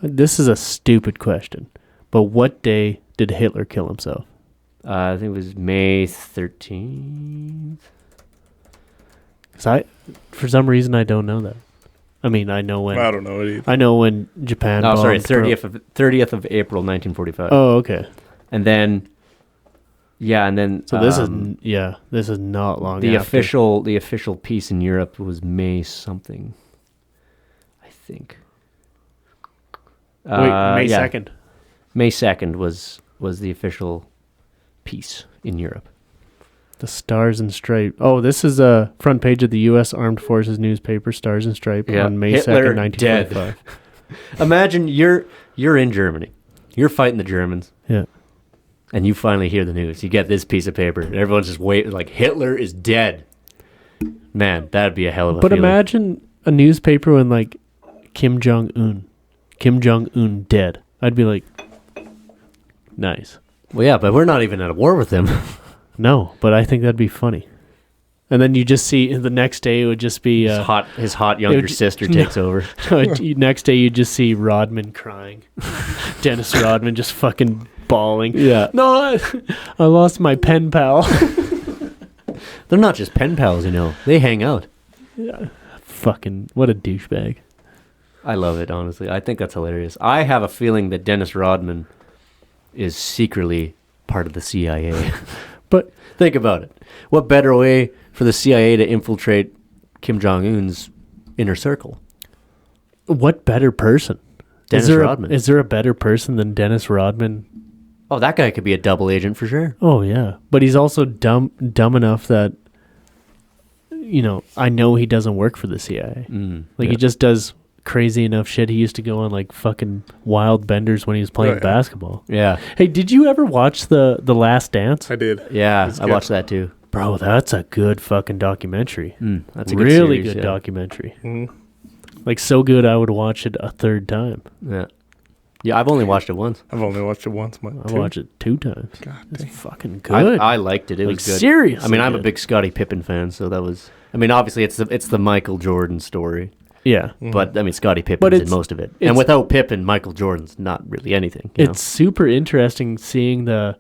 This is a stupid question, but what day did Hitler kill himself? I think it was May 13th. For some reason, I don't know that. I mean, I know when. I don't know it either. I know when Japan. Oh, sorry, 30th of April, 1945. Oh, okay. And then, So this is not long. The after. official peace in Europe was May something, I think. Wait, May 2nd. May 2nd was the official peace in Europe. The Stars and Stripes. Oh, this is a front page of the U.S. Armed Forces newspaper, Stars and Stripes, on May 2nd, 1945. Imagine you're in Germany. You're fighting the Germans. Yeah. And you finally hear the news. You get this piece of paper, and everyone's just waiting, like, Hitler is dead. Man, that'd be a hell of a feeling. Imagine a newspaper when, like, Kim Jong-un dead. I'd be like, nice. Well, yeah, but we're not even at a war with him. No, but I think that'd be funny. And then you just see the next day it would just be his hot younger sister takes over. Next day you just see Rodman crying, Dennis Rodman just fucking bawling. Yeah, no, I lost my pen pal. They're not just pen pals, you know. They hang out. Yeah, fucking what a douchebag. I love it, honestly. I think that's hilarious. I have a feeling that Dennis Rodman is secretly part of the CIA. But think about it. What better way for the CIA to infiltrate Kim Jong-un's inner circle? What better person? Dennis Rodman. Is there a better person than Dennis Rodman? Oh, that guy could be a double agent for sure. Oh, yeah. But he's also dumb enough that, you know, I know he doesn't work for the CIA. He just does crazy enough shit. He used to go on like fucking wild benders when he was playing basketball. Yeah. Hey, did you ever watch the Last Dance? I did. Yeah, I watched that too. Bro, that's a good fucking documentary. That's a good really series, good documentary. Like so good I would watch it a third time. Yeah. Yeah, I've only watched it once. I've only watched it once. I watched it 2 times. God, it's fucking good. I liked it. It was good. Seriously. I mean, I'm a big Scottie Pippen fan, so that was. I mean, obviously, it's the Michael Jordan story. Yeah. But I mean, Scottie Pippen's in most of it, and without Pippen, Michael Jordan's not really anything. It's super interesting seeing the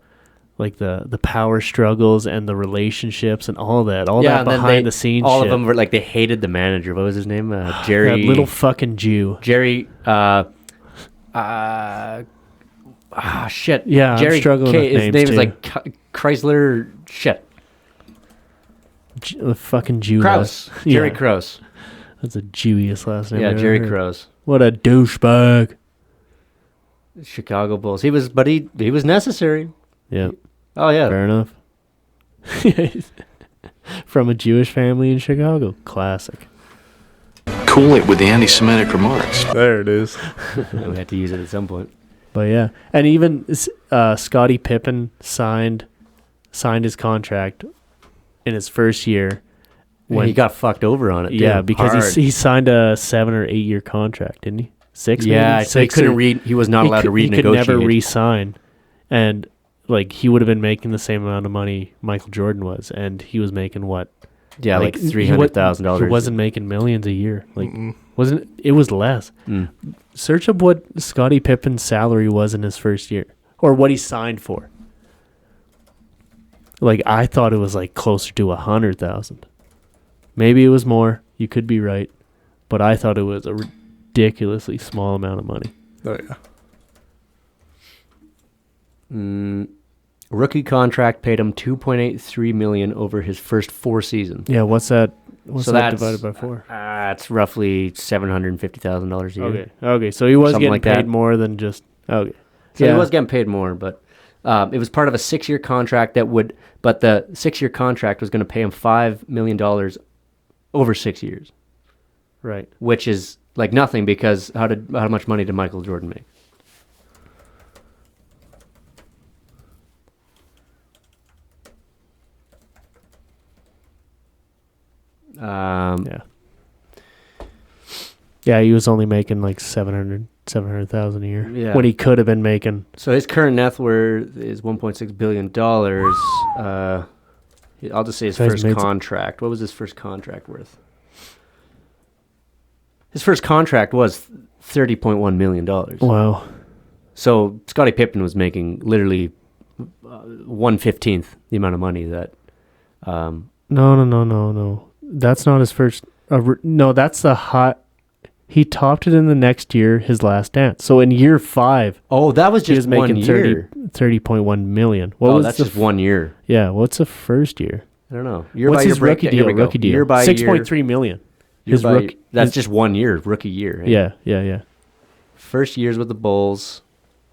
power struggles and the relationships and all that behind the scenes. All shit. of them were like they hated the manager. What was his name? Jerry. That little fucking Jew. Jerry. Shit. Yeah, Jerry I'm struggling with his names name too. is like Chrysler. Shit. The fucking Jew. Krause. Jerry Krause. That's the Jewiest last name. Yeah, I've Jerry ever heard. Krause. What a douchebag. Chicago Bulls. He was necessary. Yeah. Oh yeah. Fair enough. From a Jewish family in Chicago. Classic. Cool it with the anti-Semitic remarks. There it is. We had to use it at some point. But yeah, and even Scottie Pippen signed his contract in his first year. When he got fucked over on it. Yeah, too. because he signed a 7 or 8 year contract, didn't he? 6. Yeah, maybe? so he couldn't read. He was not allowed to renegotiate. He could never re-sign, and like he would have been making the same amount of money Michael Jordan was, and he was making what? Yeah, like $300,000. He wasn't making millions a year. Like wasn't it? Was less. Search up what Scottie Pippen's salary was in his first year, or what he signed for. Like I thought it was like closer to 100,000. Maybe it was more. You could be right, but I thought it was a ridiculously small amount of money. Oh yeah. Rookie contract paid him $2.83 million over his first 4 seasons. Yeah, what's that? What's So that that's, divided by 4? It's roughly $750,000 a year. Okay. So he was Something getting like paid that. more than just. Okay. So he was getting paid more, but it was part of a 6-year contract but the 6-year contract was going to pay him $5 million over 6 years. Right. Which is like nothing because how much money did Michael Jordan make? Yeah, he was only making like 700,000 a year. Yeah. When he could have been making. So his current net worth is $1.6 billion. I'll just say his first contract. What was his first contract worth? His first contract was $30.1 million. Wow. So Scottie Pippen was making literally 1/15 the amount of money that. No. That's not his first. No, that's the hot. He topped it in the next year, his last dance. So in year 5. Oh, that was just he was making 1 year. 30.1 million. That's just 1 year. Yeah, what's the first year? I don't know. What's his rookie deal? Rookie deal. Year by 6.3 million. That's just 1 year, rookie year. Right? Yeah. First years with the Bulls.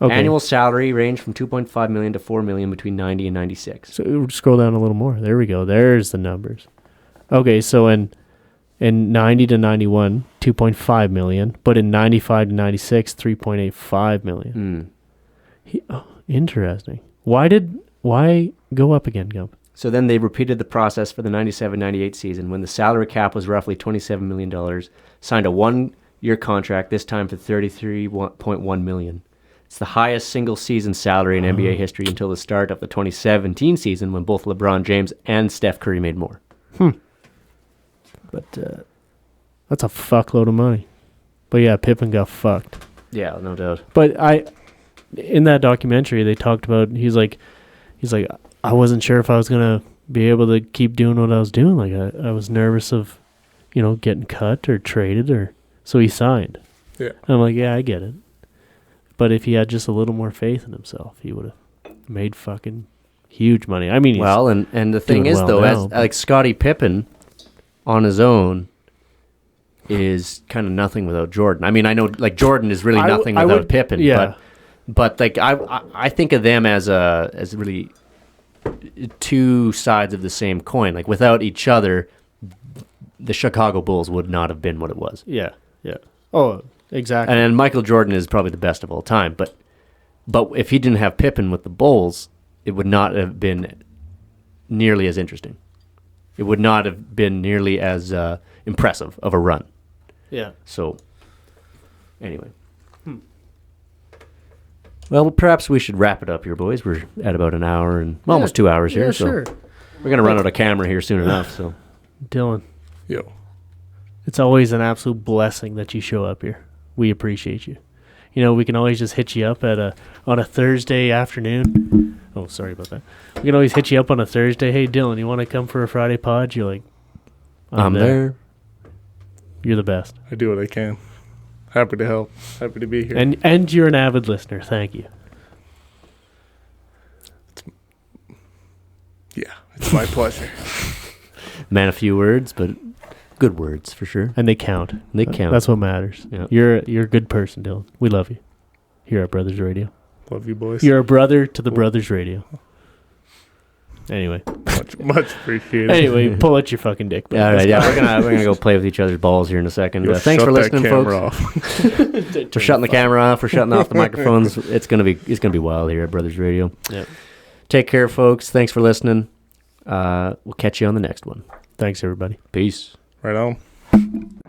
Okay. Annual salary ranged from $2.5 million to $4 million between 90 and 96. So scroll down a little more. There we go. There's the numbers. Okay, so in 90 to 91, 2.5 million, but in 95 to 96, 3.85 million. Interesting. Why go up again, Gump? So then they repeated the process for the 97-98 season when the salary cap was roughly $27 million, signed a 1-year contract, this time for $33.1 million. It's the highest single season salary in NBA history until the start of the 2017 season when both LeBron James and Steph Curry made more. But that's a fuckload of money. But yeah, Pippen got fucked. Yeah, no doubt. But in that documentary, they talked about he's like, I wasn't sure if I was gonna be able to keep doing what I was doing. Like I was nervous of, getting cut or traded so he signed. Yeah. And I'm like, yeah, I get it. But if he had just a little more faith in himself, he would have made fucking huge money. I mean, and the thing is though, as like Scottie Pippen on his own is kind of nothing without Jordan. I mean, I know like Jordan is really nothing without Pippen. Yeah. But like I think of them as really two sides of the same coin. Like without each other, the Chicago Bulls would not have been what it was. Yeah. Oh, exactly. And Michael Jordan is probably the best of all time. But if he didn't have Pippen with the Bulls, it would not have been nearly as interesting. It would not have been nearly as impressive of a run. Yeah. So, anyway. Well, perhaps we should wrap it up here, boys. We're at about an hour and almost 2 hours here. Yeah, so sure. we're going to run out of camera here soon enough. So, Dylan. Yo. It's always an absolute blessing that you show up here. We appreciate you. You know, we can always just hit you up on a Thursday afternoon. Oh, sorry about that. We can always hit you up on a Thursday. Hey, Dylan, you want to come for a Friday pod? You're like, I'm there. You're the best. I do what I can. Happy to help. Happy to be here. And you're an avid listener. Thank you. It's my pleasure. Man, a few words, but good words for sure. And they count. They count. That's what matters. Yep. You're a good person, Dylan. We love you. Here at Brothers Radio. Love you, boys. You're a brother to the Brothers Radio. Anyway, much appreciated. Anyway, pull out your fucking dick. Bro. All right, we're gonna go play with each other's balls here in a second. Thanks for listening, folks. We're shutting the camera off. We're shutting off the microphones. It's gonna be wild here at Brothers Radio. Yep. Take care, folks. Thanks for listening. We'll catch you on the next one. Thanks, everybody. Peace. Right on.